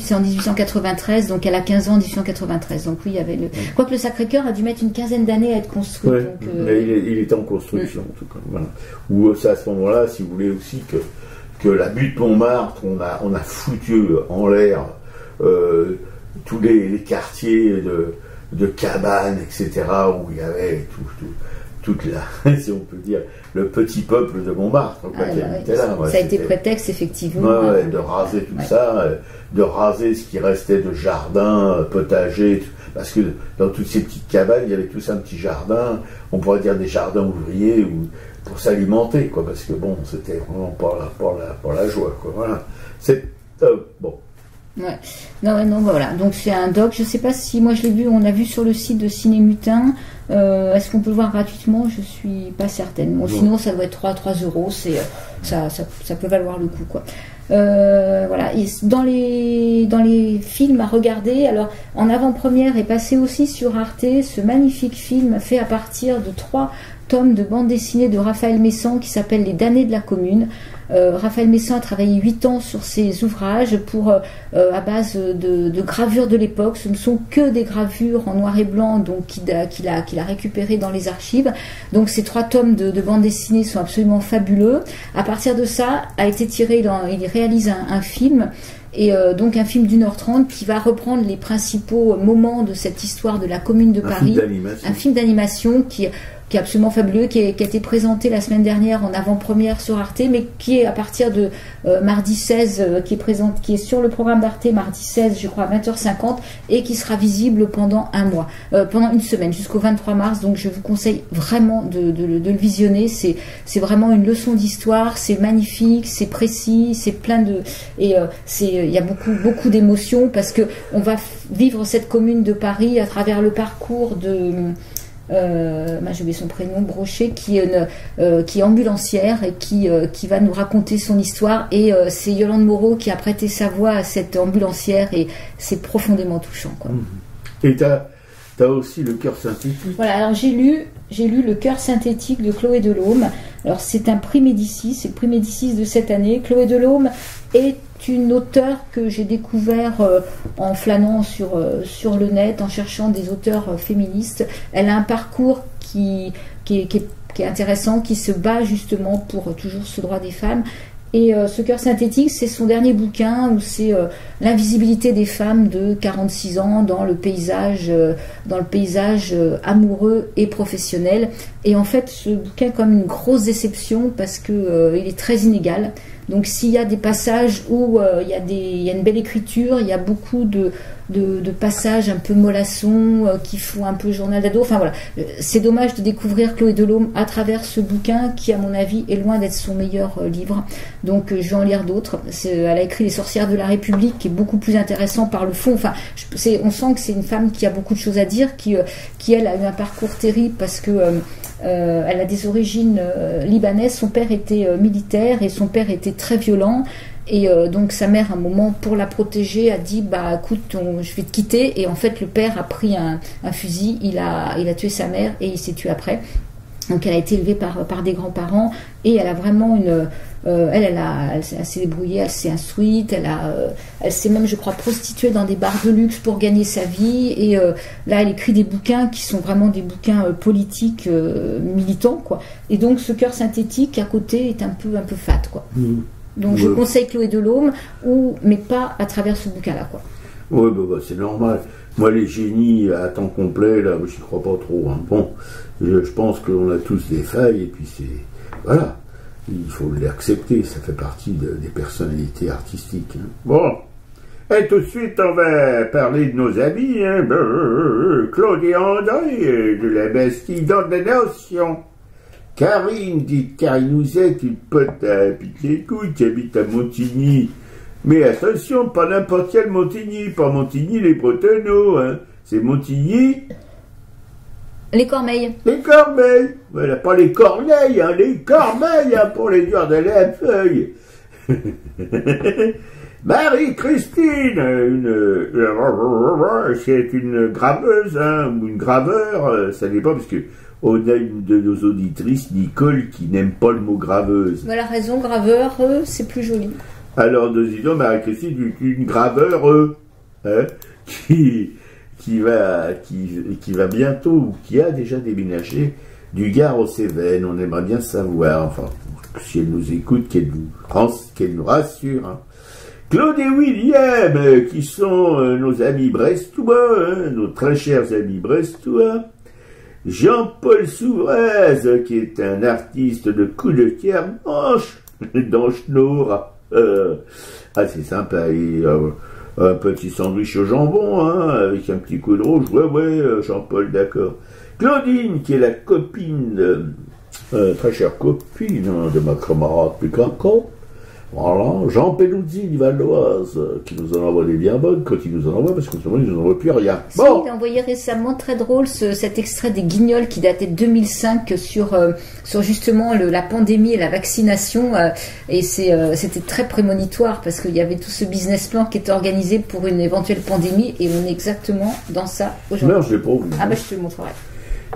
c'est en 1893, donc elle a 15 ans en 1893. Donc oui, il y avait Quoique le Sacré-Cœur a dû mettre une quinzaine d'années à être construit. Ouais, mais il était en construction, en tout cas. Voilà. Ou c'est à ce moment-là, si vous voulez aussi, que la butte Montmartre, on a foutu en l'air tous les quartiers de cabanes, etc., où il y avait toute la, si on peut dire, le petit peuple de Montmartre, qui habitait là. Ça a été prétexte, effectivement. De raser tout ça, de raser ce qui restait de jardin, potager, parce que dans toutes ces petites cabanes, il y avait tous un petit jardin, on pourrait dire des jardins ouvriers, pour s'alimenter, quoi, parce que bon, c'était vraiment pour la joie, quoi. Voilà. C'est bon. Ouais. Non, voilà. Donc c'est un doc. Je sais pas si moi je l'ai vu. On a vu sur le site de Ciné Mutin. Est-ce qu'on peut le voir gratuitement? Je suis pas certaine. Bon, sinon ça doit être 3 €. Ça peut valoir le coup, quoi. Voilà. Et dans les films à regarder, alors en avant-première est passé aussi sur Arte ce magnifique film fait à partir de 3 tomes de bande dessinée de Raphaël Messan qui s'appelle Les damnés de la commune. Raphaël Messan a travaillé 8 ans sur ces ouvrages à base de gravures de l'époque. Ce ne sont que des gravures en noir et blanc donc qu'il a récupérées dans les archives. Donc ces 3 tomes de bande dessinée sont absolument fabuleux. À partir de ça, il réalise un film. Et donc un film d'1h30 qui va reprendre les principaux moments de cette histoire de la commune de Paris. Un film d'animation qui est absolument fabuleux, qui a été présenté la semaine dernière en avant-première sur Arte, mais qui est à partir de mardi 16, qui est sur le programme d'Arte mardi 16, je crois, à 20h50, et qui sera visible pendant un mois, pendant une semaine, jusqu'au 23 mars. Donc je vous conseille vraiment de le visionner. C'est vraiment une leçon d'histoire, c'est magnifique, c'est précis, c'est plein de... Et il y a beaucoup d'émotions, parce que on va vivre cette commune de Paris à travers le parcours de... j'ai oublié son prénom, Brochet, qui est ambulancière et qui va nous raconter son histoire, et c'est Yolande Moreau qui a prêté sa voix à cette ambulancière, et c'est profondément touchant, quoi. Et t'as aussi Le Cœur synthétique. Voilà, alors j'ai lu Le Cœur synthétique de Chloé Delhomme. Alors c'est un prix Médicis, c'est le prix Médicis de cette année. Chloé Delhomme est une auteure que j'ai découvert en flânant sur le net, en cherchant des auteurs féministes. Elle a un parcours qui est intéressant, qui se bat justement pour toujours ce droit des femmes. Et ce cœur synthétique, c'est son dernier bouquin où c'est l'invisibilité des femmes de 46 ans dans le paysage amoureux et professionnel. Et en fait, ce bouquin est comme une grosse déception parce que il est très inégal. Donc s'il y a des passages où il y a une belle écriture, il y a beaucoup de passages un peu mollassons qui font un peu journal d'ado. Enfin voilà, c'est dommage de découvrir Chloé Delhomme à travers ce bouquin qui, à mon avis, est loin d'être son meilleur livre. Donc je vais en lire d'autres. Elle a écrit Les sorcières de la République, qui est beaucoup plus intéressant par le fond. Enfin, on sent que c'est une femme qui a beaucoup de choses à dire, qui elle a eu un parcours terrible parce que elle a des origines libanaises. Son père était militaire et son père était très violent. Et donc sa mère, à un moment, pour la protéger, a dit bah écoute, je vais te quitter. Et en fait, le père a pris un fusil, il a tué sa mère et il s'est tué après. Donc elle a été élevée par des grands-parents et elle a vraiment elle s'est débrouillée, elle s'est instruite, elle s'est même, je crois, prostituée dans des bars de luxe pour gagner sa vie. Et là, elle écrit des bouquins qui sont vraiment des bouquins politiques, militants, quoi. Et donc ce cœur synthétique à côté est un peu fat, quoi. Donc je conseille Chloé Delhomme, mais pas à travers ce bouquin-là, quoi. Oui, bah, c'est normal. Moi, les génies à temps complet, là, j'y crois pas trop. Hein. Bon, je pense qu'on a tous des failles, et puis c'est... Voilà, il faut l'accepter, ça fait partie des personnalités artistiques. Hein. Bon, et tout de suite, on va parler de nos amis, hein. Claude et André, de la Bastille dans des Nations. Karine, dites Karine Ouzette, une pote à Piquet-Couille qui habite à Montigny. Mais attention, pas n'importe quel Montigny, pas Montigny les Bretonnaux, hein. C'est Montigny... Les Cormeilles. Les Cormeilles. Voilà, pas les Corneilles, hein, les Cormeilles, hein, pour les dire de la feuille. Marie-Christine, c'est une graveuse, hein, ou une graveur, ça dépend, parce que on a une de nos auditrices, Nicole, qui n'aime pas le mot graveuse. Elle a raison, graveur, c'est plus joli. Alors, nous disons, Marie-Christine, une graveur, hein, qui va bientôt, ou qui a déjà déménagé du Gard aux Cévennes. On aimerait bien savoir, enfin, si elle nous écoute, qu'elle nous rassure. Hein. Claude et William, qui sont nos amis brestois, hein, nos très chers amis brestois. Jean-Paul Souvraz, qui est un artiste de coups de tierre-manche, dans Schnour. C'est sympa. Et, un petit sandwich au jambon, hein, avec un petit coup de rouge. Ouais, Jean-Paul, d'accord. Claudine, qui est la copine, très chère copine, hein, de ma camarade plus qu'encore. Voilà. Jean Peluzzi, du Val d'Oise, qui nous en envoie des bien bonnes, quand il nous en envoie, parce qu'en ce moment, il nous en envoie plus rien. Bon. Il a envoyé récemment, très drôle, cet extrait des Guignols qui datait de 2005 sur justement la pandémie et la vaccination. Et c'était très prémonitoire parce qu'il y avait tout ce business plan qui était organisé pour une éventuelle pandémie et on est exactement dans ça aujourd'hui. Non, je l'ai pas vu. Ah, je te le montrerai.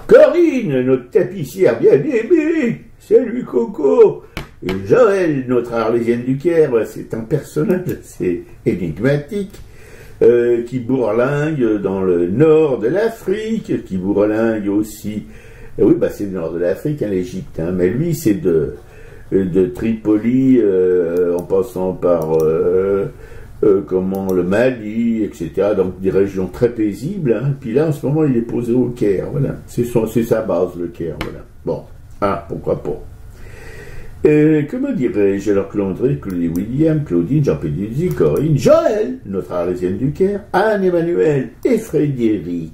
Corinne, notre tapissière bien aimée. Salut Coco. Et Joël, notre Arlésienne du Caire, c'est un personnage assez énigmatique, qui bourlingue dans le nord de l'Afrique, qui bourlingue aussi, oui, c'est le nord de l'Afrique, hein, l'Égypte, hein, mais lui, c'est de Tripoli, en passant par, le Mali, etc., donc des régions très paisibles, hein, puis là, en ce moment, il est posé au Caire, voilà, c'est sa base, le Caire, voilà. Bon, pourquoi pas. Comment dirais-je? Alors, Claude, William, Claudine, Jean Peluzzi, Corinne, Joël, notre Arlésienne du Caire, Anne-Emmanuel et Frédéric,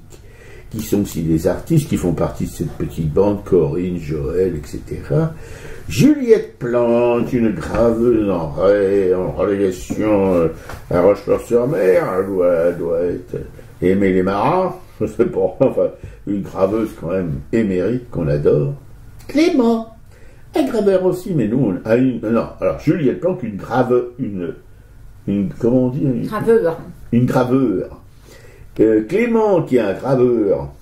qui sont aussi des artistes qui font partie de cette petite bande, Corinne, Joël, etc. Juliette Plante, une graveuse en relégation à Rochefort-sur-Mer, elle doit être aimer les marins, je sais pas, enfin, une graveuse quand même émérite qu'on adore. Clément, un graveur aussi, mais nous, on a alors, Juliette Plante, comment on dit? Graveur. Une graveur. Clément, qui est un graveur,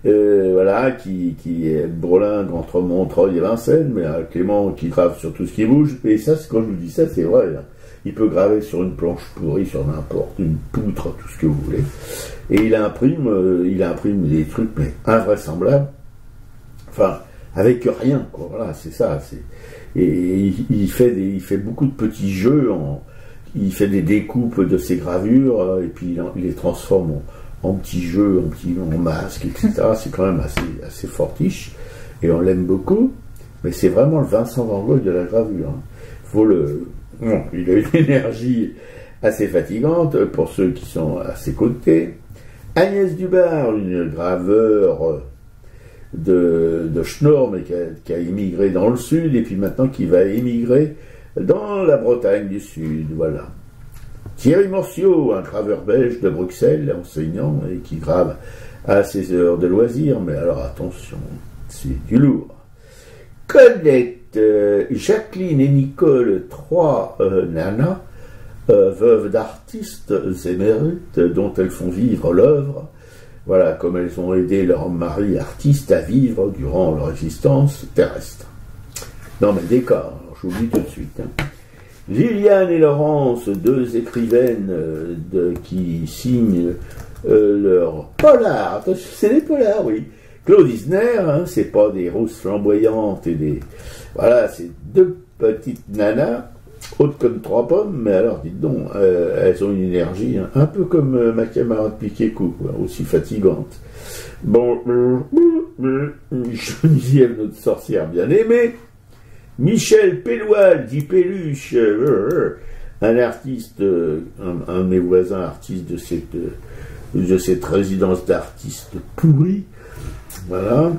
voilà, qui est bourlingue entre Montreuil et Vincennes, mais Clément qui grave sur tout ce qui bouge, et ça, quand je vous dis ça, c'est vrai, là. Il peut graver sur une planche pourrie, sur n'importe, une poutre, tout ce que vous voulez, et il imprime des trucs, mais invraisemblables. Enfin, avec rien, quoi. Voilà, c'est ça. Et il fait beaucoup de petits jeux, il fait des découpes de ses gravures, et puis il les transforme en petits jeux, en masques, etc. C'est quand même assez fortiche, et on l'aime beaucoup, mais c'est vraiment le Vincent Van Gogh de la gravure. Hein. Il a une énergie assez fatigante pour ceux qui sont à ses côtés. Agnès Dubar, une graveur de Schnorr, mais qui a immigré dans le sud, et puis maintenant qui va émigrer dans la Bretagne du Sud, voilà. Thierry Morciot, un graveur belge de Bruxelles, enseignant, et qui grave à ses heures de loisirs, mais alors attention, c'est du lourd. Colette, Jacqueline et Nicole, 3 nanas, veuves d'artistes émérites dont elles font vivre l'œuvre. Voilà, comme elles ont aidé leur mari artiste à vivre durant leur existence terrestre. Non mais d'accord, je vous le dis tout de suite. Hein. Liliane et Laurence, 2 écrivaines qui signent leur polar. C'est des polars, oui. Claude Isner, hein, c'est pas des roses flamboyantes et des... Voilà, c'est 2 petites nanas, hautes comme 3 pommes, mais alors, dites donc, elles ont une énergie, hein, un peu comme ma camarade Piquet-Cou, aussi fatigante. Bon, Geneviève, notre sorcière bien aimée, Michel Pelloual, dit Peluche, un artiste, un de mes voisins artistes de cette résidence d'artistes pourris, voilà.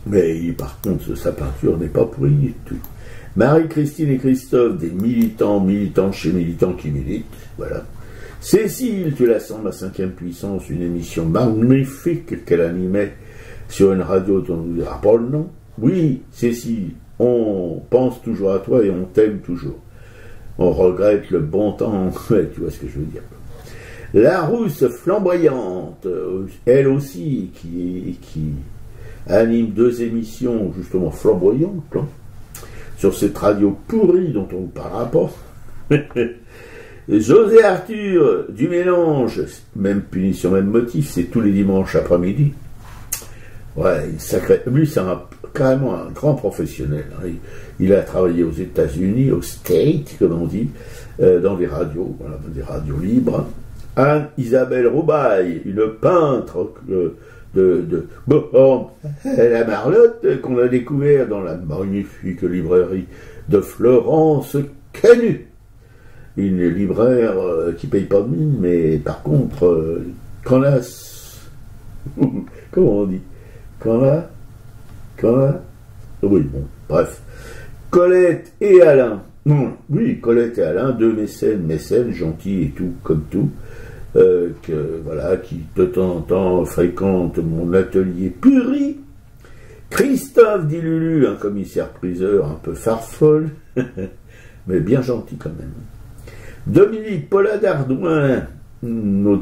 Mais par contre, sa peinture n'est pas pourrie du tout. Marie-Christine et Christophe, des militants chez Militants qui militent, voilà. Cécile, tu la sens, ma 5e puissance, une émission magnifique qu'elle animait sur une radio dont on ne dira pas le nom. Oui, Cécile, on pense toujours à toi et on t'aime toujours. On regrette le bon temps, ouais, tu vois ce que je veux dire. La Rousse flamboyante, elle aussi, qui anime 2 émissions justement flamboyantes, hein, sur cette radio pourrie dont on ne parlera pas. José Arthur, du mélange, même punition, même motif, c'est tous les dimanches après-midi. Ouais, lui c'est carrément un grand professionnel. Hein. Il a travaillé aux États-Unis, au State, comme on dit, dans des radios, voilà, des radios libres. Anne-Isabelle Roubaille, une peintre la Marlotte, qu'on a découvert dans la magnifique librairie de Florence Canu. Une libraire qui paye pas de mine, mais par contre, comment on dit? Oui, bon, bref. Colette et Alain. Oui, Colette et Alain, 2 mécènes, gentils et tout, comme tout. Qui de temps en temps fréquente mon atelier Puri. Christophe dit Lulu, un commissaire-priseur un peu farfole, mais bien gentil quand même. Dominique Paula d'Ardouin, une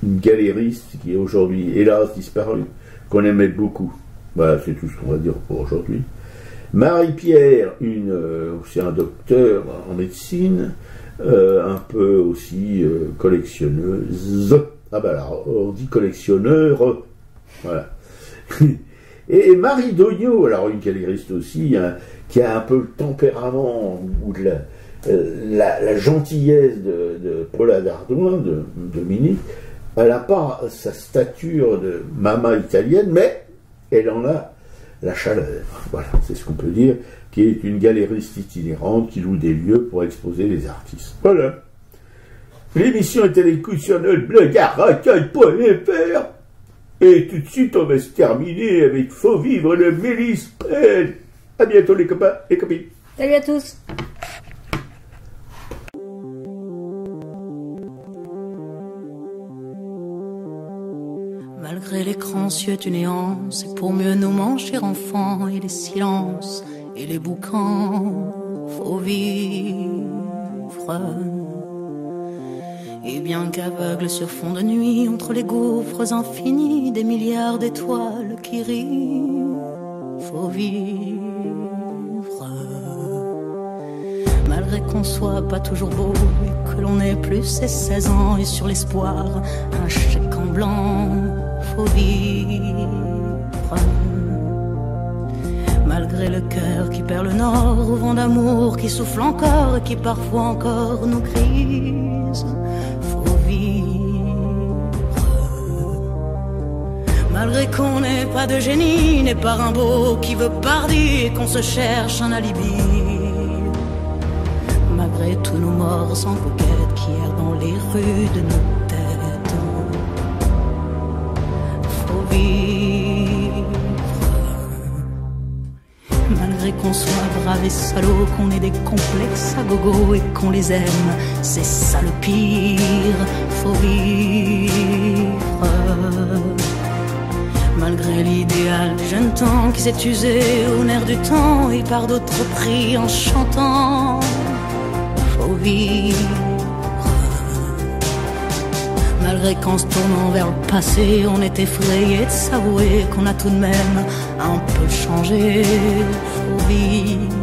galériste qui est aujourd'hui, hélas, disparue, qu'on aimait beaucoup. Voilà, c'est tout ce qu'on va dire pour aujourd'hui. Marie-Pierre, c'est un docteur en médecine, un peu aussi collectionneuse. Ah ben là, on dit collectionneur. Voilà. Et Marie Dogno, alors une galériste aussi, hein, qui a un peu le tempérament ou de la gentillesse de Paula d'Ardouin, de Dominique. Elle n'a pas sa stature de maman italienne, mais elle en a la chaleur. Voilà, c'est ce qu'on peut dire, qui est une galériste itinérante qui loue des lieux pour exposer les artistes. Voilà. L'émission est à l'écoute sur notre blog aracade.fr. Et tout de suite, on va se terminer avec Faut vivre le Mélis Prel. À bientôt les copains et copines. Salut à tous. Malgré l'écran suet du néant, c'est pour mieux nous manger enfants et les silences et les boucans. Faut vivre. Et bien qu'aveugle sur fond de nuit, entre les gouffres infinis des milliards d'étoiles qui rient, faut vivre. Malgré qu'on soit pas toujours beau et que l'on ait plus ses 16 ans et sur l'espoir un chèque en blanc, faut vivre. malgré le cœur qui perd le nord, au vent d'amour qui souffle encore et qui parfois encore nous grise. Faut vivre, malgré qu'on n'ait pas de génie, n'est pas Rimbaud qui veut pardir et qu'on se cherche un alibi. Malgré tous nos morts sans coquette qui errent dans les rues de nos têtes, faut vivre. Malgré qu'on soit brave et salaud, qu'on ait des complexes à gogo et qu'on les aime, c'est ça le pire, faut vivre. Malgré l'idéal du jeune temps qui s'est usé au nerf du temps et par d'autres pris en chantant, faut vivre. Malgré qu'en se tournant vers le passé, on est effrayé de s'avouer qu'on a tout de même un peu changé, faut vivre.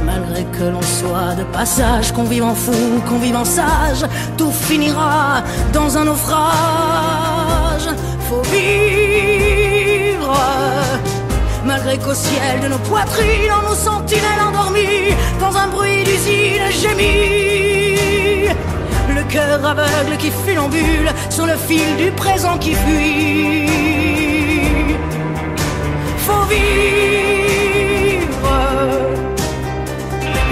Malgré que l'on soit de passage, qu'on vive en fou, qu'on vive en sage, tout finira dans un naufrage, faut vivre. Malgré qu'au ciel de nos poitrines, en nos sentinelles endormies, dans un bruit d'usine gémit, le cœur aveugle qui funambule sur le fil du présent qui fuit, faut vivre.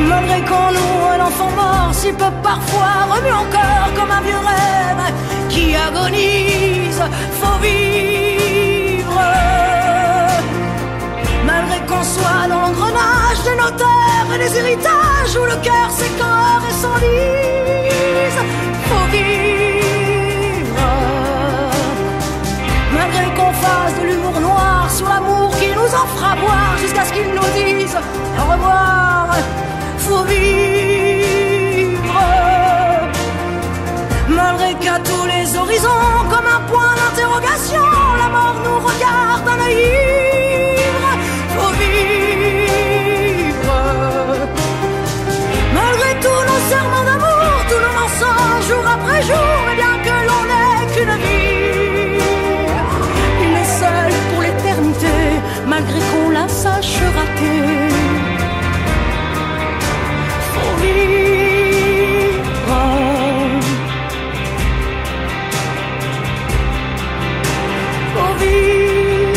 Malgré qu'en nous un enfant mort si peu parfois remue encore comme un vieux rêve qui agonise, faut vivre. Malgré qu'on soit dans l'engrenage des notaires et des héritages où le cœur s'écore et s'enlise, faut vivre. Malgré qu'on fasse de l'humour noir sur l'amour qui nous en fera boire jusqu'à ce qu'ils nous disent au revoir, faut vivre. Malgré qu'à tous les horizons, comme un point d'interrogation, la mort nous regarde d'un œil ivre, faut vivre. Malgré tous nos serments d'amour, tous nos mensonges, jour après jour, et bien que l'on n'ait qu'une vie, une est seule pour l'éternité, malgré qu'on la sache rater, faut vivre. Faut vivre.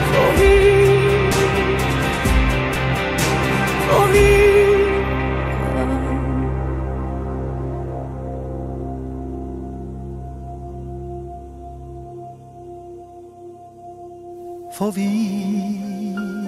Faut vivre. Faut vivre. Faut vivre.